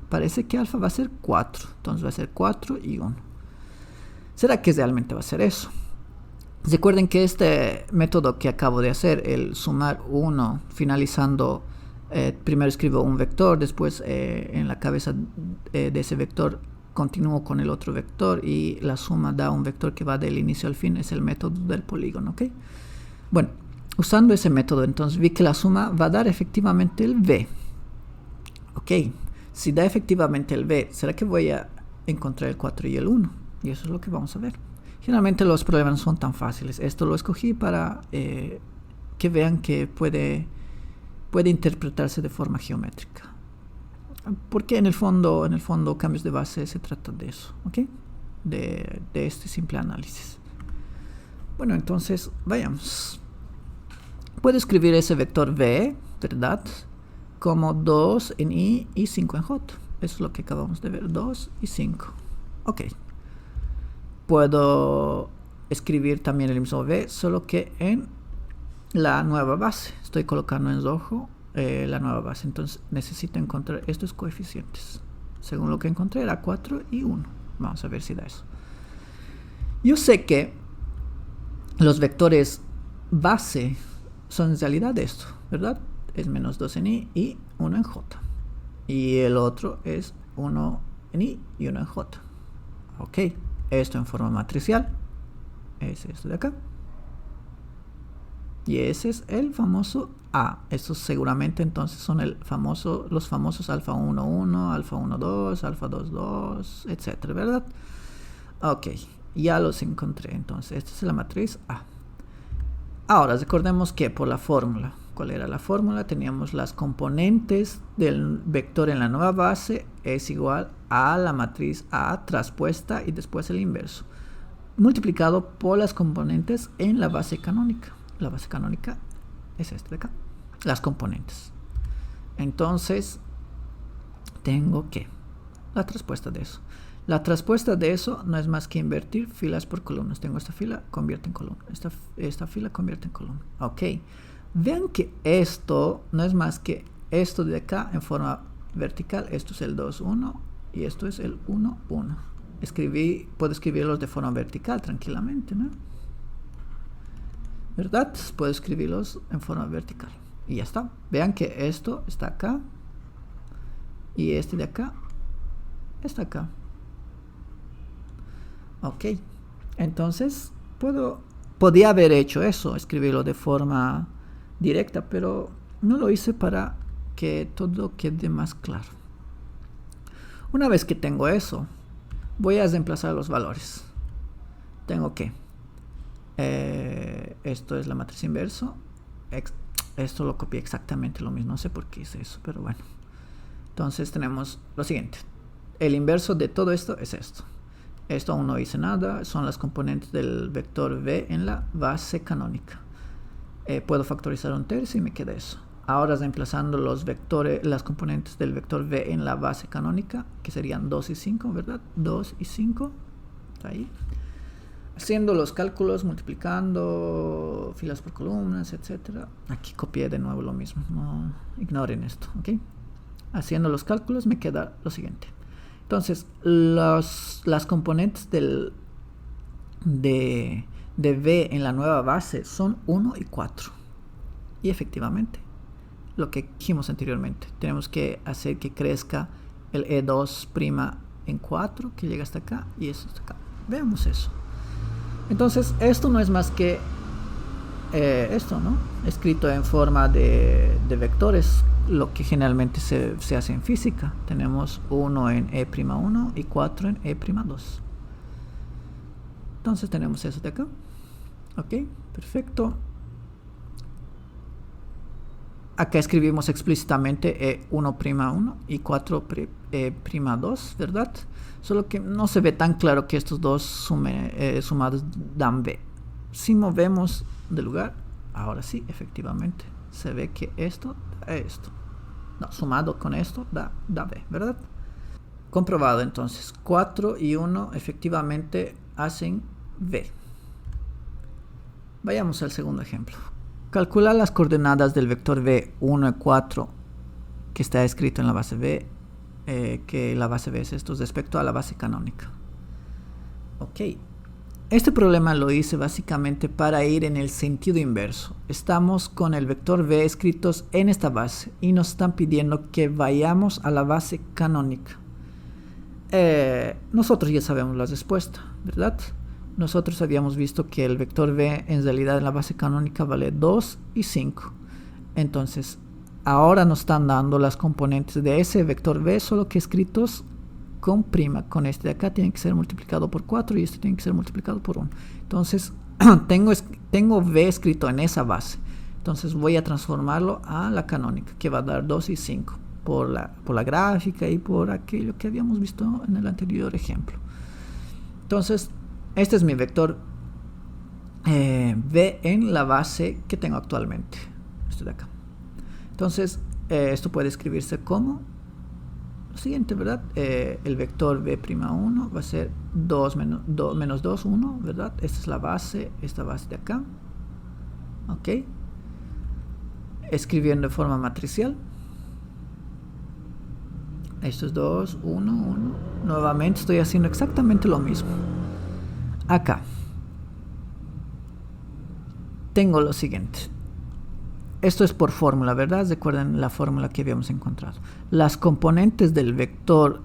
Parece que alfa va a ser 4. Entonces va a ser 4 y 1. ¿Será que realmente va a ser eso? Recuerden que este método que acabo de hacer, el sumar 1, finalizando, primero escribo un vector, después en la cabeza de ese vector continúo con el otro vector y la suma da un vector que va del inicio al fin, es el método del polígono, ¿ok? Bueno, usando ese método, entonces vi que la suma va a dar efectivamente el v. Ok, si da efectivamente el v, ¿será que voy a encontrar el 4 y el 1? Y eso es lo que vamos a ver. Generalmente los problemas no son tan fáciles. Esto lo escogí para que vean que puede interpretarse de forma geométrica. Porque en el fondo cambios de base se trata de eso, ¿ok? De este simple análisis. Bueno, entonces vayamos. Puedo escribir ese vector v, ¿verdad? Como 2 en i y 5 en j. Eso es lo que acabamos de ver, 2 y 5. Ok. Puedo escribir también el mismo v, solo que en la nueva base. Estoy colocando en rojo la nueva base. Entonces necesito encontrar estos coeficientes. Según lo que encontré era 4 y 1. Vamos a ver si da eso. Yo sé que los vectores base son en realidad esto, ¿verdad? Es menos 2 en i y 1 en j. Y el otro es 1 en i y 1 en j. Ok. Esto en forma matricial es esto de acá. Y ese es el famoso A. Estos seguramente entonces son los famosos alfa 1, 1, alfa 1, 2, alfa 2, 2, etcétera, ¿verdad? Ok, ya los encontré. Entonces, esta es la matriz A. Ahora, recordemos que por la fórmula, ¿cuál era la fórmula? Teníamos las componentes del vector en la nueva base es igual a la matriz A traspuesta y después el inverso, multiplicado por las componentes en la base canónica. La base canónica es esta de acá, las componentes. Entonces, tengo que la traspuesta de eso. La traspuesta de eso no es más que invertir filas por columnas. Tengo esta fila, convierte en columna. Esta fila convierte en columna. Ok. Vean que esto no es más que esto de acá en forma vertical. Esto es el 2, 1 y esto es el 1, 1. Puedo escribirlos de forma vertical tranquilamente, ¿no? ¿Verdad? Puedo escribirlos en forma vertical. Y ya está. Vean que esto está acá. Y este de acá está acá. Ok. Entonces puedo Podía haber hecho eso, escribirlo de forma directa, pero no lo hice para que todo quede más claro. Una vez que tengo eso, voy a reemplazar los valores. Tengo que esto es la matriz inverso. Esto lo copié exactamente lo mismo, no sé por qué hice eso, pero bueno. Entonces tenemos lo siguiente. El inverso de todo esto es esto. Esto aún no hice nada, son las componentes del vector v en la base canónica. Puedo factorizar un tercio y me queda eso. Ahora reemplazando los vectores, las componentes del vector v en la base canónica, que serían 2 y 5, ¿verdad? 2 y 5, está ahí. Haciendo los cálculos, multiplicando filas por columnas, etc. Aquí copié de nuevo lo mismo, no ignoren esto, ¿ok? Haciendo los cálculos me queda lo siguiente. Entonces, las componentes de v en la nueva base son 1 y 4. Y efectivamente, lo que dijimos anteriormente, tenemos que hacer que crezca el E2' en 4, que llega hasta acá, y eso hasta acá. Veamos eso. Entonces, esto no es más que esto, ¿no? Escrito en forma de vectores, lo que generalmente se hace en física. Tenemos 1 en E'1 y 4 en E'2. Entonces tenemos eso de acá. Ok, perfecto. Acá escribimos explícitamente E1'1 y 4'2, ¿verdad? Solo que no se ve tan claro que estos dos sumados dan B. Si movemos de lugar, ahora sí, efectivamente, se ve que esto da esto. No, sumado con esto da B, ¿verdad? Comprobado entonces, 4 y 1 efectivamente hacen V. Vayamos al segundo ejemplo. Calcular las coordenadas del vector v 1 y 4 que está escrito en la base v, que la base v es esto respecto a la base canónica. Ok, este problema lo hice básicamente para ir en el sentido inverso. Estamos con el vector v escritos en esta base y nos están pidiendo que vayamos a la base canónica. Nosotros ya sabemos la respuesta, ¿verdad? Nosotros habíamos visto que el vector v en realidad en la base canónica vale 2 y 5. Entonces, ahora nos están dando las componentes de ese vector v, solo que escritos con prima. Con este de acá tiene que ser multiplicado por 4 y este tiene que ser multiplicado por 1. Entonces, tengo v escrito en esa base. Entonces voy a transformarlo a la canónica, que va a dar 2 y 5 por la gráfica y por aquello que habíamos visto en el anterior ejemplo. Entonces, este es mi vector v en la base que tengo actualmente, este de acá. Entonces, esto puede escribirse como lo siguiente, ¿verdad? El vector v'1 va a ser 2 menos 2, 1, ¿verdad? Esta es la base, esta base de acá. Ok. Escribiendo de forma matricial. Esto es 2, 1, 1. Nuevamente estoy haciendo exactamente lo mismo. Acá tengo lo siguiente. Esto es por fórmula, ¿verdad? Recuerden la fórmula que habíamos encontrado. Las componentes del vector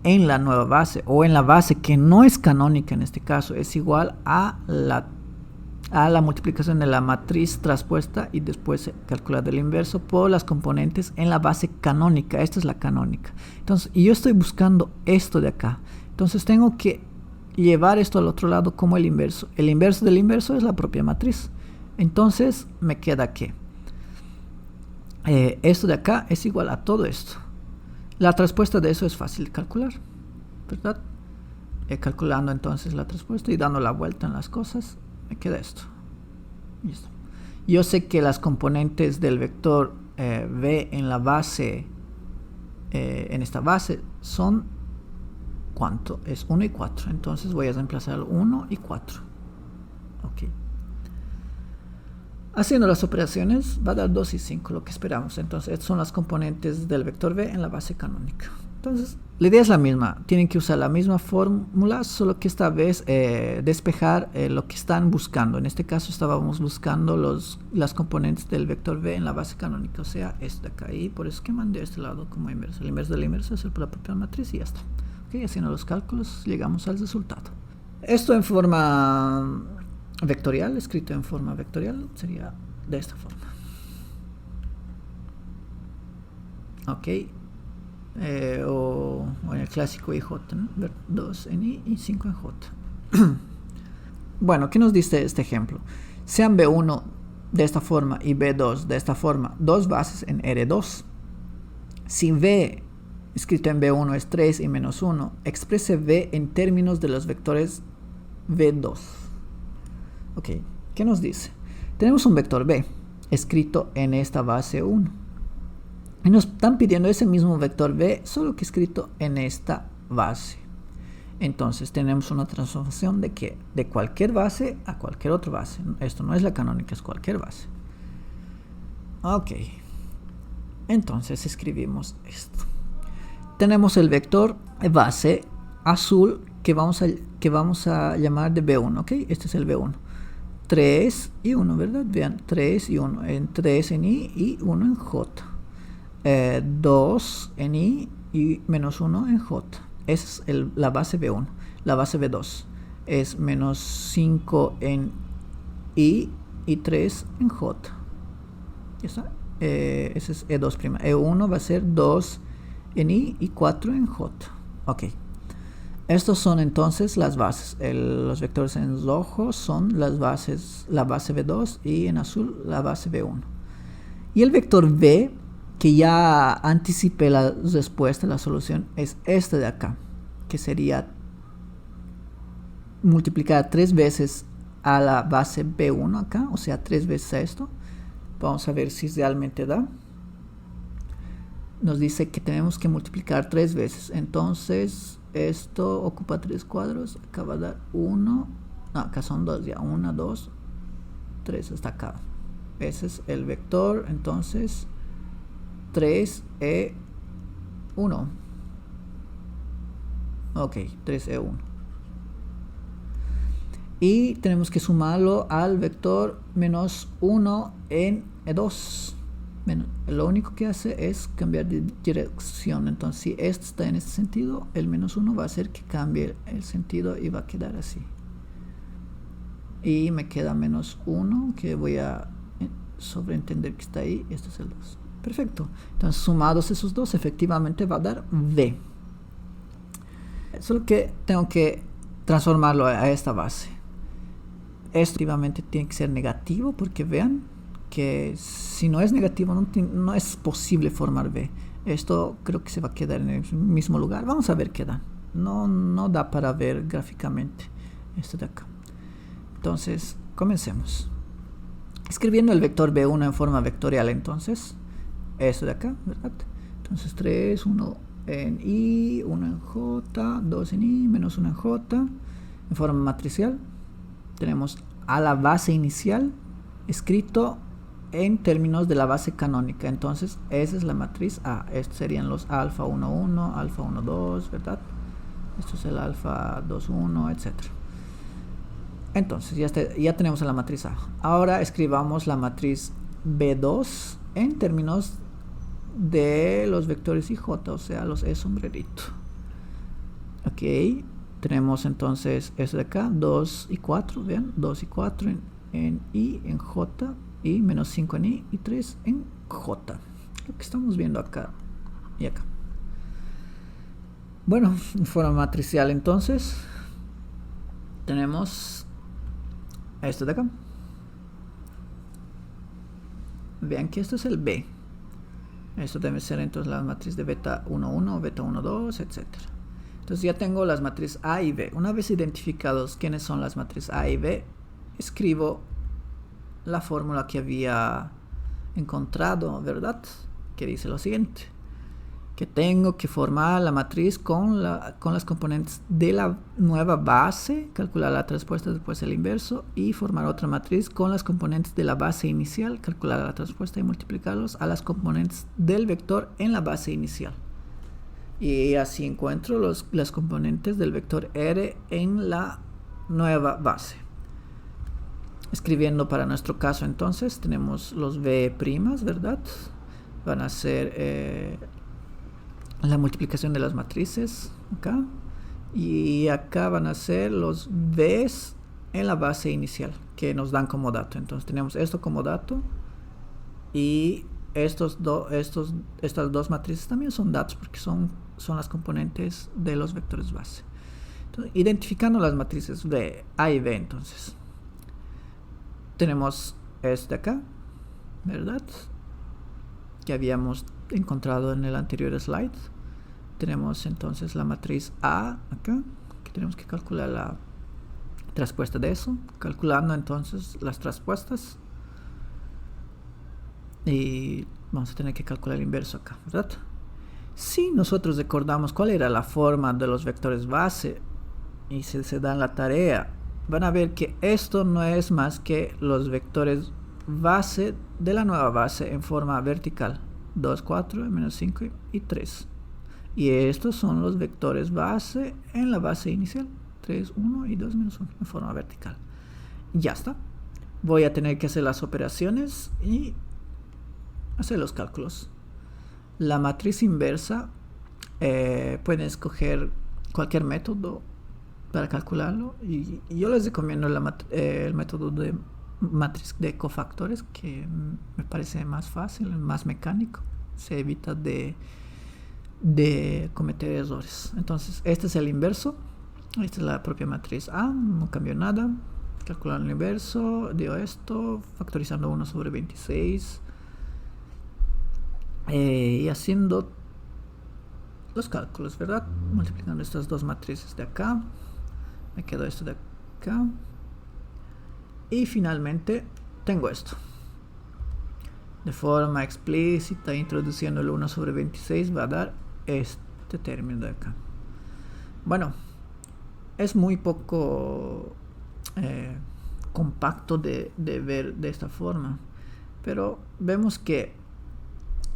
en la nueva base o en la base que no es canónica en este caso es igual a la multiplicación de la matriz traspuesta y después calcular el inverso por las componentes en la base canónica. Esta es la canónica. Entonces, y yo estoy buscando esto de acá. Entonces tengo que llevar esto al otro lado como el inverso. El inverso del inverso es la propia matriz. Entonces me queda que esto de acá es igual a todo esto. La respuesta de eso es fácil de calcular, ¿verdad? Calculando entonces la respuesta y dando la vuelta en las cosas, me queda esto. Listo. Yo sé que las componentes del vector v en la base, en esta base, son ¿cuánto? Es 1 y 4. Entonces voy a reemplazar 1 y 4. Ok. Haciendo las operaciones va a dar 2 y 5, lo que esperamos. Entonces estas son las componentes del vector v en la base canónica. Entonces la idea es la misma. Tienen que usar la misma fórmula, solo que esta vez despejar lo que están buscando. En este caso estábamos buscando las componentes del vector v en la base canónica, o sea, esta de acá. Y por eso que mandé este lado como inverso. El inverso del inverso es la propia matriz y ya está. Okay, haciendo los cálculos llegamos al resultado. Esto en forma vectorial, escrito en forma vectorial, sería de esta forma. Ok. O en el clásico IJ, ¿no? 2 en I y 5 en J. Bueno, ¿qué nos dice este ejemplo? Sean B1 de esta forma y B2 de esta forma, dos bases en R2. Si V escrito en B1 es 3 y menos 1, exprese V en términos de los vectores V2. Ok, ¿qué nos dice? Tenemos un vector V escrito en esta base 1. Y nos están pidiendo ese mismo vector V, solo que escrito en esta base. Entonces tenemos una transformación de que de cualquier base a cualquier otra base. Esto no es la canónica, es cualquier base. Ok. Entonces escribimos esto. Tenemos el vector base azul que vamos a llamar de B1, ¿ok? Este es el B1. 3 y 1, ¿verdad? Vean, 3 y 1. En 3 en I y 1 en J. 2 en I y menos 1 en J. Esa es la base B1. La base B2 es menos 5 en I y 3 en J. ¿Ya está? Ese es E2'. E1 va a ser 2 en I y 4 en J. Ok. Estos son entonces las bases. Los vectores en rojo son las bases, la base B2 y en azul la base B1. Y el vector V, que ya anticipé la respuesta, la solución, es este de acá, que sería multiplicar 3 veces a la base B1 acá, o sea, 3 veces a esto. Vamos a ver si realmente da. Nos dice que tenemos que multiplicar 3 veces, entonces esto ocupa 3 cuadros, acá va a dar 1, no, acá son 2 ya, 1, 2, 3 hasta acá. Ese es el vector, entonces 3E1. Ok, 3E1. Y tenemos que sumarlo al vector menos 1 en E2. Lo único que hace es cambiar de dirección. Entonces, si esto está en este sentido, el menos 1 va a hacer que cambie el sentido y va a quedar así. Y me queda menos 1, que voy a sobreentender que está ahí. Este es el 2. Perfecto. Entonces, sumados esos dos, efectivamente va a dar V. Solo que tengo que transformarlo a esta base. Esto efectivamente tiene que ser negativo, porque vean que si no es negativo no es posible formar V. Esto creo que se va a quedar en el mismo lugar. Vamos a ver qué da. No da para ver gráficamente esto de acá. Entonces, comencemos. Escribiendo el vector B1 en forma vectorial, entonces, esto de acá, ¿verdad? Entonces 3, 1 en I, 1 en J, 2 en I, menos 1 en J. En forma matricial tenemos a la base inicial escrito en términos de la base canónica. Entonces esa es la matriz A. Estos serían los alfa 1, 1, alfa 1, 2, ¿verdad? Esto es el alfa 2, 1, etc. Entonces ya tenemos la matriz A. Ahora escribamos la matriz B2 en términos de los vectores IJ, o sea, los E sombrerito. Ok, tenemos entonces eso de acá, 2 y 4, vean, 2 y 4 en I, en J, y menos 5 en I y 3 en J. Lo que estamos viendo acá y acá. Bueno, en forma matricial entonces tenemos esto de acá. Vean que esto es el B. Esto debe ser entonces la matriz de beta 1, 1, beta 1, 2, etc. Entonces ya tengo las matrices A y B. Una vez identificados quiénes son las matrices A y B, escribo la fórmula que había encontrado, ¿verdad? Que dice lo siguiente: que tengo que formar la matriz con las componentes de la nueva base, calcular la transpuesta, después el inverso, y formar otra matriz con las componentes de la base inicial, calcular la transpuesta y multiplicarlos a las componentes del vector en la base inicial. Y así encuentro las componentes del vector R en la nueva base. Escribiendo para nuestro caso entonces, tenemos los V', ¿verdad? Van a ser la multiplicación de las matrices acá, y acá van a ser los V's en la base inicial que nos dan como dato. Entonces tenemos esto como dato y estas dos matrices también son datos porque son las componentes de los vectores base. Entonces, identificando las matrices de A y B, entonces tenemos este acá, ¿verdad? Que habíamos encontrado en el anterior slide. Tenemos entonces la matriz A acá, que tenemos que calcular la traspuesta de eso, calculando entonces las traspuestas, y vamos a tener que calcular el inverso acá, ¿verdad? Si nosotros recordamos cuál era la forma de los vectores base y se dan la tarea, van a ver que esto no es más que los vectores base de la nueva base en forma vertical, 2, 4, menos 5 y 3. Y estos son los vectores base en la base inicial, 3, 1 y 2, menos 1 en forma vertical. Ya está. Voy a tener que hacer las operaciones y hacer los cálculos. La matriz inversa, pueden escoger cualquier método para calcularlo, y yo les recomiendo el método de matriz de cofactores, que me parece más fácil, más mecánico, se evita de cometer errores. Entonces este es el inverso, esta es la propia matriz A, no cambió nada, calculando el inverso, dio esto, factorizando 1 sobre 26 y haciendo los cálculos, ¿verdad? Multiplicando estas dos matrices de acá, me quedó esto de acá, y finalmente tengo esto. De forma explícita, introduciendo el 1 sobre 26 va a dar este término de acá. Bueno, es muy poco compacto de ver de esta forma, pero vemos que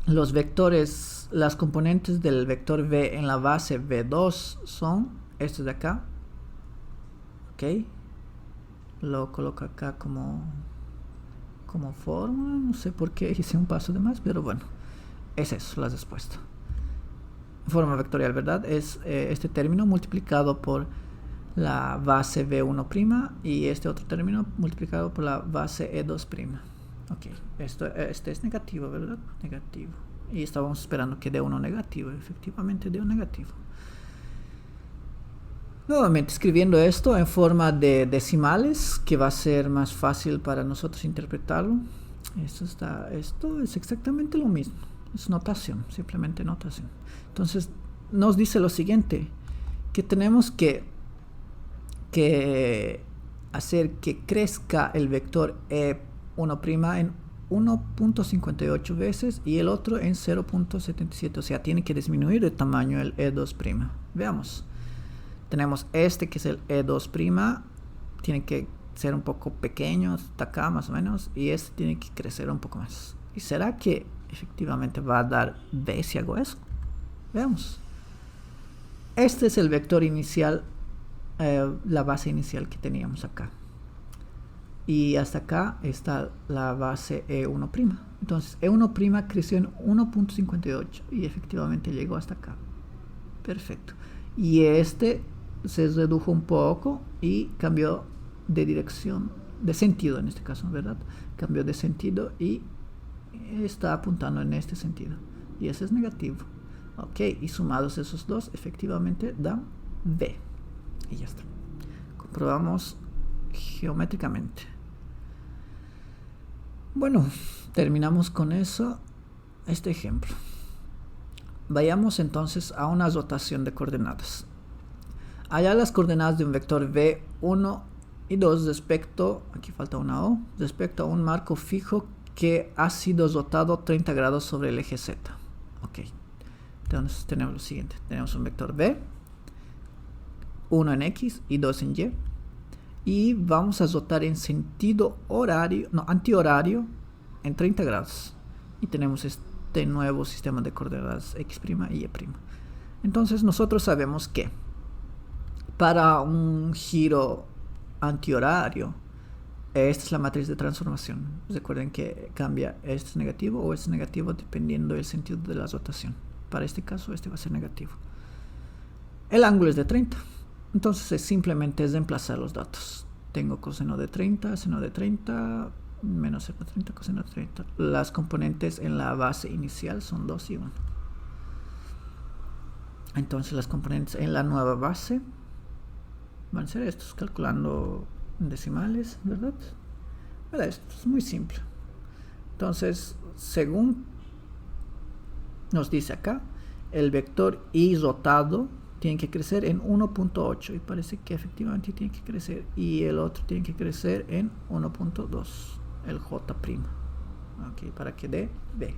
los vectores, las componentes del vector v en la base v2 son estos de acá. Ok, lo coloco acá como fórmula, no sé por qué hice un paso de más, pero bueno, es eso, la respuesta. Forma vectorial, ¿verdad? Es este término multiplicado por la base v1' y este otro término multiplicado por la base e2'. Ok, este es negativo, ¿verdad? Negativo. Y estábamos esperando que dé uno negativo, efectivamente dio negativo. Nuevamente escribiendo esto en forma de decimales, que va a ser más fácil para nosotros interpretarlo. Esto es exactamente lo mismo, es notación, simplemente notación. Entonces nos dice lo siguiente, que tenemos que hacer que crezca el vector E1' en 1.58 veces y el otro en 0.77, o sea, tiene que disminuir de tamaño el E2'. Veamos. Tenemos este que es el E2', tiene que ser un poco pequeño, hasta acá más o menos, y este tiene que crecer un poco más. ¿Y será que efectivamente va a dar B si hago eso? Veamos. Este es el vector inicial, la base inicial que teníamos acá. Y hasta acá está la base E1'. Entonces E1' creció en 1.58 y efectivamente llegó hasta acá. Perfecto. Y este se redujo un poco y cambió de dirección, de sentido en este caso, ¿verdad? Cambió de sentido y está apuntando en este sentido. Y ese es negativo. Ok, y sumados esos dos, efectivamente dan B. Y ya está. Comprobamos geométricamente. Bueno, terminamos con eso, este ejemplo. Vayamos entonces a una rotación de coordenadas. Hallar las coordenadas de un vector v1 y 2 respecto, aquí falta una O, respecto a un marco fijo que ha sido rotado 30 grados sobre el eje Z. Ok, entonces tenemos lo siguiente, tenemos un vector v, 1 en X y 2 en Y, y vamos a rotar en sentido horario, no, antihorario, en 30 grados. Y tenemos este nuevo sistema de coordenadas X' y Y'. Entonces nosotros sabemos que para un giro antihorario, esta es la matriz de transformación. Recuerden que cambia, este es negativo o este es negativo dependiendo del sentido de la rotación. Para este caso, este va a ser negativo. El ángulo es de 30. Entonces es simplemente reemplazar los datos. tengo coseno de 30, seno de 30, menos seno de 30, coseno de 30. Las componentes en la base inicial son 2 y 1. Entonces las componentes en la nueva base van a ser estos, calculando en decimales, ¿verdad? Esto es muy simple. Entonces, según nos dice acá, el vector y rotado tiene que crecer en 1.8 y parece que efectivamente tiene que crecer, y el otro tiene que crecer en 1.2, el J', okay, para que dé B.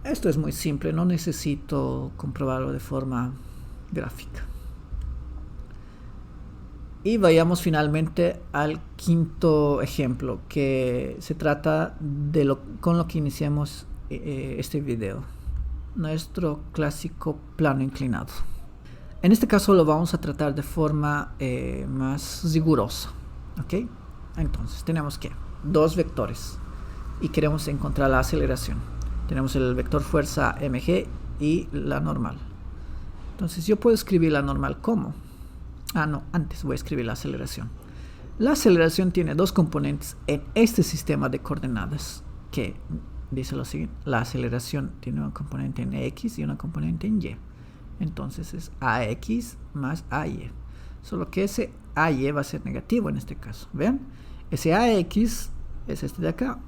Esto es muy simple, no necesito comprobarlo de forma gráfica. Y vayamos finalmente al quinto ejemplo, que se trata de con lo que iniciamos este video, nuestro clásico plano inclinado. En este caso lo vamos a tratar de forma más rigurosa, ¿ok? Entonces tenemos que dos vectores y queremos encontrar la aceleración. Tenemos el vector fuerza mg y la normal. Entonces yo puedo escribir la normal como... antes voy a escribir la aceleración. La aceleración tiene dos componentes en este sistema de coordenadas, que dice lo siguiente: la aceleración tiene una componente en x y una componente en y. Entonces es ax más ay. Solo que ese ay va a ser negativo en este caso. ¿Vean? Ese ax es este de acá.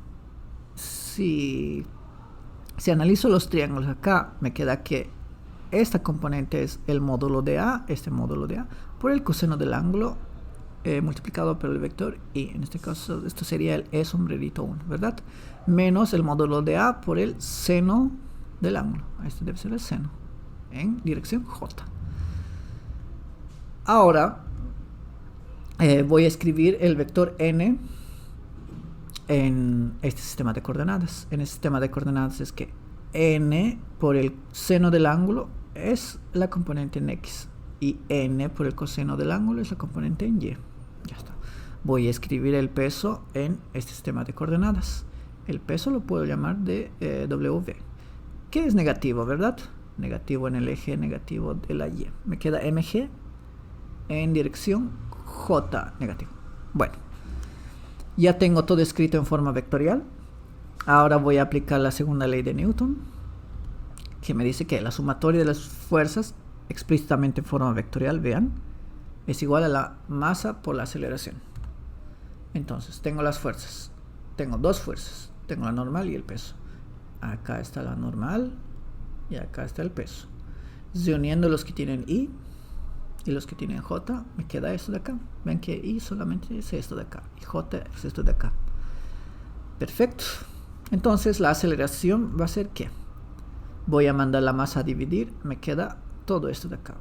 Si analizo los triángulos acá, me queda que esta componente es el módulo de a, este módulo de a, por el coseno del ángulo multiplicado por el vector y. En este caso esto sería el e sombrerito 1, ¿verdad? Menos el módulo de a por el seno del ángulo. Este debe ser el seno en dirección j. Ahora voy a escribir el vector n en este sistema de coordenadas. En este sistema de coordenadas es que n por el seno del ángulo es la componente en x y n por el coseno del ángulo es la componente en y. Ya está. Voy a escribir el peso en este sistema de coordenadas. El peso lo puedo llamar de w, que es negativo, ¿verdad? Negativo en el eje negativo de la y. Me queda mg en dirección j negativo. Bueno, ya tengo todo escrito en forma vectorial. Ahora voy a aplicar la segunda ley de Newton, que me dice que la sumatoria de las fuerzas explícitamente en forma vectorial, vean, es igual a la masa por la aceleración. Entonces tengo las fuerzas, tengo dos fuerzas, tengo la normal y el peso. Acá está la normal y acá está el peso. Reuniendo los que tienen I y los que tienen J, me queda esto de acá. Ven que I solamente es esto de acá y J es esto de acá. Perfecto. Entonces la aceleración va a ser ¿qué? Voy a mandar la masa a dividir, me queda todo esto de acá.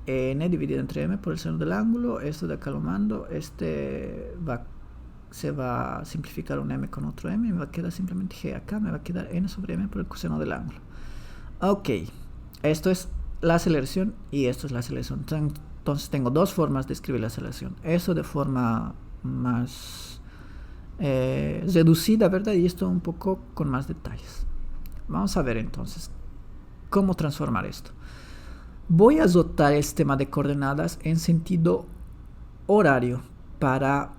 N dividido entre m por el seno del ángulo, esto de acá lo mando, se va a simplificar un m con otro m, me va a quedar simplemente g acá, me va a quedar n sobre m por el coseno del ángulo. Ok, esto es la aceleración y esto es la aceleración. Entonces tengo dos formas de escribir la aceleración. Esto de forma más reducida, ¿verdad? Y esto un poco con más detalles. Vamos a ver entonces cómo transformar esto. Voy a dotar el sistema de coordenadas en sentido horario para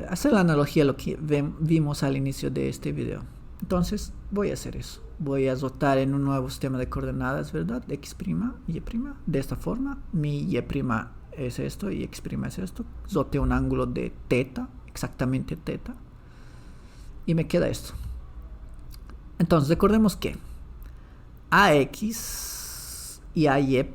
hacer la analogía a lo que vimos al inicio de este video. Entonces voy a hacer eso. Voy a dotar en un nuevo sistema de coordenadas, ¿verdad? X', Y', de esta forma. Mi Y' es esto y X' es esto. Dote un ángulo de teta, exactamente teta. Y me queda esto. Entonces recordemos que AX y AY'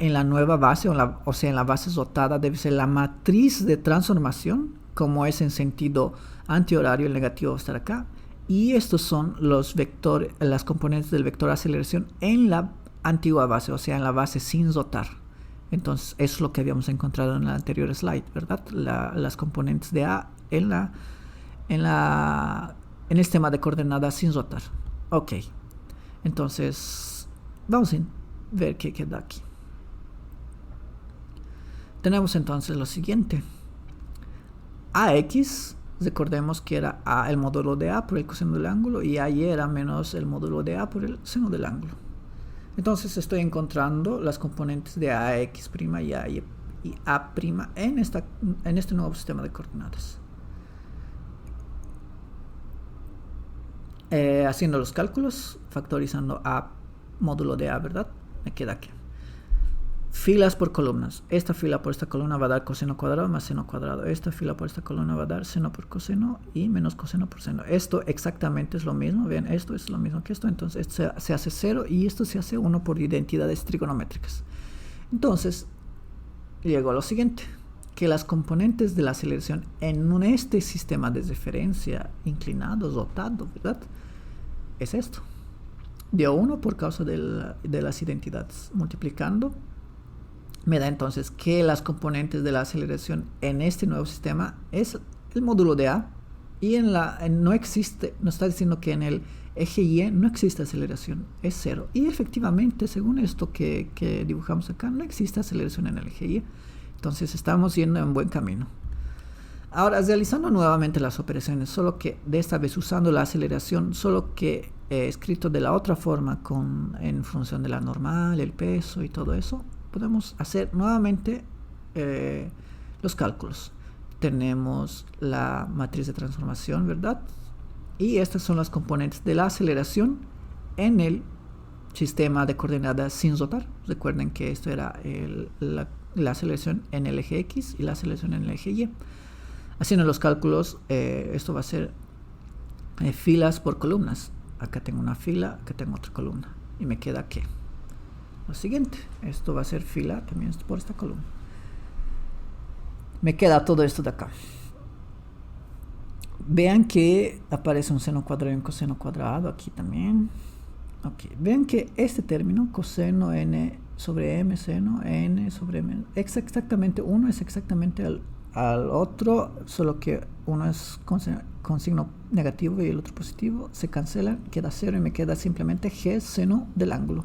en la nueva base, o sea en la base dotada, debe ser la matriz de transformación, como es en sentido antihorario, el negativo va a estar acá. Y estos son los vectores, las componentes del vector aceleración en la antigua base, o sea en la base sin dotar. Entonces eso es lo que habíamos encontrado en la anterior slide, ¿verdad? Las componentes de A en el sistema de coordenadas sin dotar. Ok, entonces vamos a ver qué queda aquí. Tenemos entonces lo siguiente: AX, recordemos que era A el módulo de A por el coseno del ángulo y AY era menos el módulo de A por el seno del ángulo. Entonces estoy encontrando las componentes de AX' y y A' en este nuevo sistema de coordenadas. Haciendo los cálculos, factorizando A módulo de A, ¿verdad? Me queda aquí. Filas por columnas. Esta fila por esta columna va a dar coseno cuadrado más seno cuadrado. Esta fila por esta columna va a dar seno por coseno y menos coseno por seno. Esto exactamente es lo mismo. Vean, esto es lo mismo que esto. Entonces esto se hace 0 y esto se hace 1 por identidades trigonométricas. Entonces, llego a lo siguiente. Que las componentes de la aceleración en este sistema de referencia inclinado, dotado, ¿verdad? Es esto. Dio 1 por causa de las identidades. Multiplicando, me da entonces que las componentes de la aceleración en este nuevo sistema es el módulo de A y no existe, nos está diciendo que en el eje Y no existe aceleración, es 0. Y efectivamente, según esto que dibujamos acá, no existe aceleración en el eje Y. Entonces estamos yendo en buen camino. Ahora, realizando nuevamente las operaciones, solo que de esta vez usando la aceleración, solo que escrito de la otra forma en función de la normal, el peso y todo eso, podemos hacer nuevamente los cálculos. Tenemos la matriz de transformación, ¿verdad? Y estas son las componentes de la aceleración en el sistema de coordenadas sin rotar. Recuerden que esto era la aceleración en el eje X y la aceleración en el eje Y. Haciendo los cálculos, esto va a ser filas por columnas. Acá tengo una fila, acá tengo otra columna. Y me queda ¿qué? Lo siguiente, esto va a ser fila también por esta columna. Me queda todo esto de acá. Vean que aparece un seno cuadrado y un coseno cuadrado aquí también. Okay. Vean que este término, coseno n sobre m seno n sobre m, exactamente uno es exactamente al otro, solo que uno es con signo negativo y el otro positivo, se cancelan, queda 0 y me queda simplemente g seno del ángulo.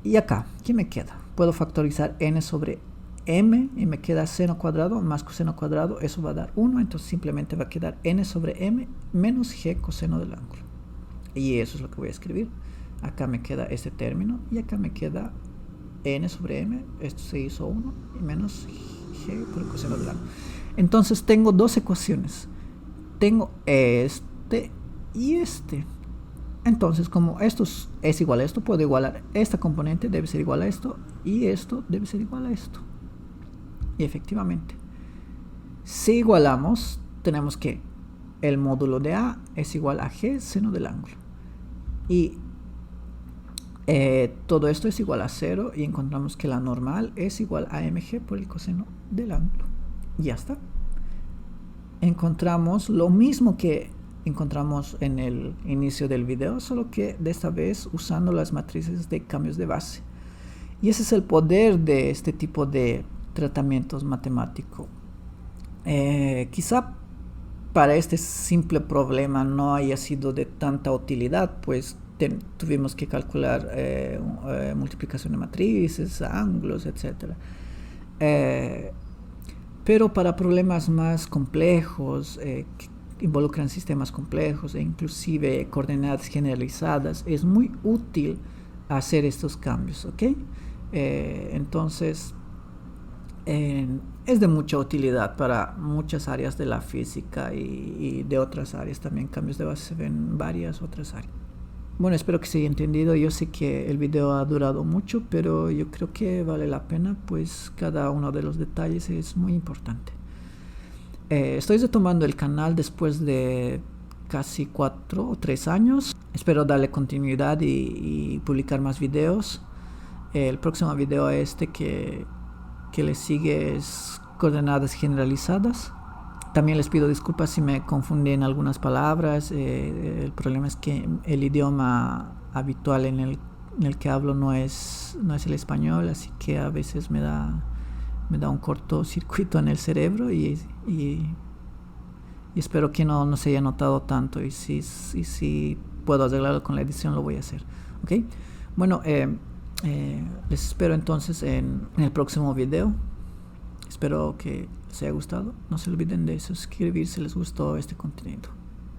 Y acá, ¿qué me queda? Puedo factorizar n sobre m y me queda seno cuadrado más coseno cuadrado, eso va a dar 1, entonces simplemente va a quedar n sobre m menos g coseno del ángulo. Y eso es lo que voy a escribir. Acá me queda este término y acá me queda n sobre m, esto se hizo 1 y menos g por el coseno del ángulo. Entonces tengo dos ecuaciones. Tengo este y este. Entonces, como esto es igual a esto, puedo igualar esta componente, debe ser igual a esto, y esto debe ser igual a esto. Y efectivamente, si igualamos, tenemos que el módulo de A es igual a g seno del ángulo. Y todo esto es igual a 0 y encontramos que la normal es igual a mg por el coseno del ángulo. Ya está. Encontramos lo mismo que encontramos en el inicio del video, solo que de esta vez usando las matrices de cambios de base. Y ese es el poder de este tipo de tratamientos matemáticos. Quizá para este simple problema no haya sido de tanta utilidad, pues tuvimos que calcular multiplicación de matrices, ángulos, etc. Pero para problemas más complejos, que involucran sistemas complejos e inclusive coordenadas generalizadas, es muy útil hacer estos cambios, ¿ok? Entonces, es de mucha utilidad para muchas áreas de la física y de otras áreas también. Cambios de base se ven en varias otras áreas. Bueno, espero que se haya entendido. Yo sé que el video ha durado mucho, pero yo creo que vale la pena, pues cada uno de los detalles es muy importante. Estoy retomando el canal después de casi 4 o 3 años. Espero darle continuidad y publicar más videos. El próximo video que le sigue es coordenadas generalizadas. También les pido disculpas si me confundí en algunas palabras. El problema es que el idioma habitual en el que hablo no es el español, así que a veces me da un cortocircuito en el cerebro y espero que no se haya notado tanto, y si puedo arreglarlo con la edición lo voy a hacer, ¿ok? Bueno, les espero entonces en el próximo video. Espero que les haya gustado. No se olviden de suscribirse si les gustó este contenido.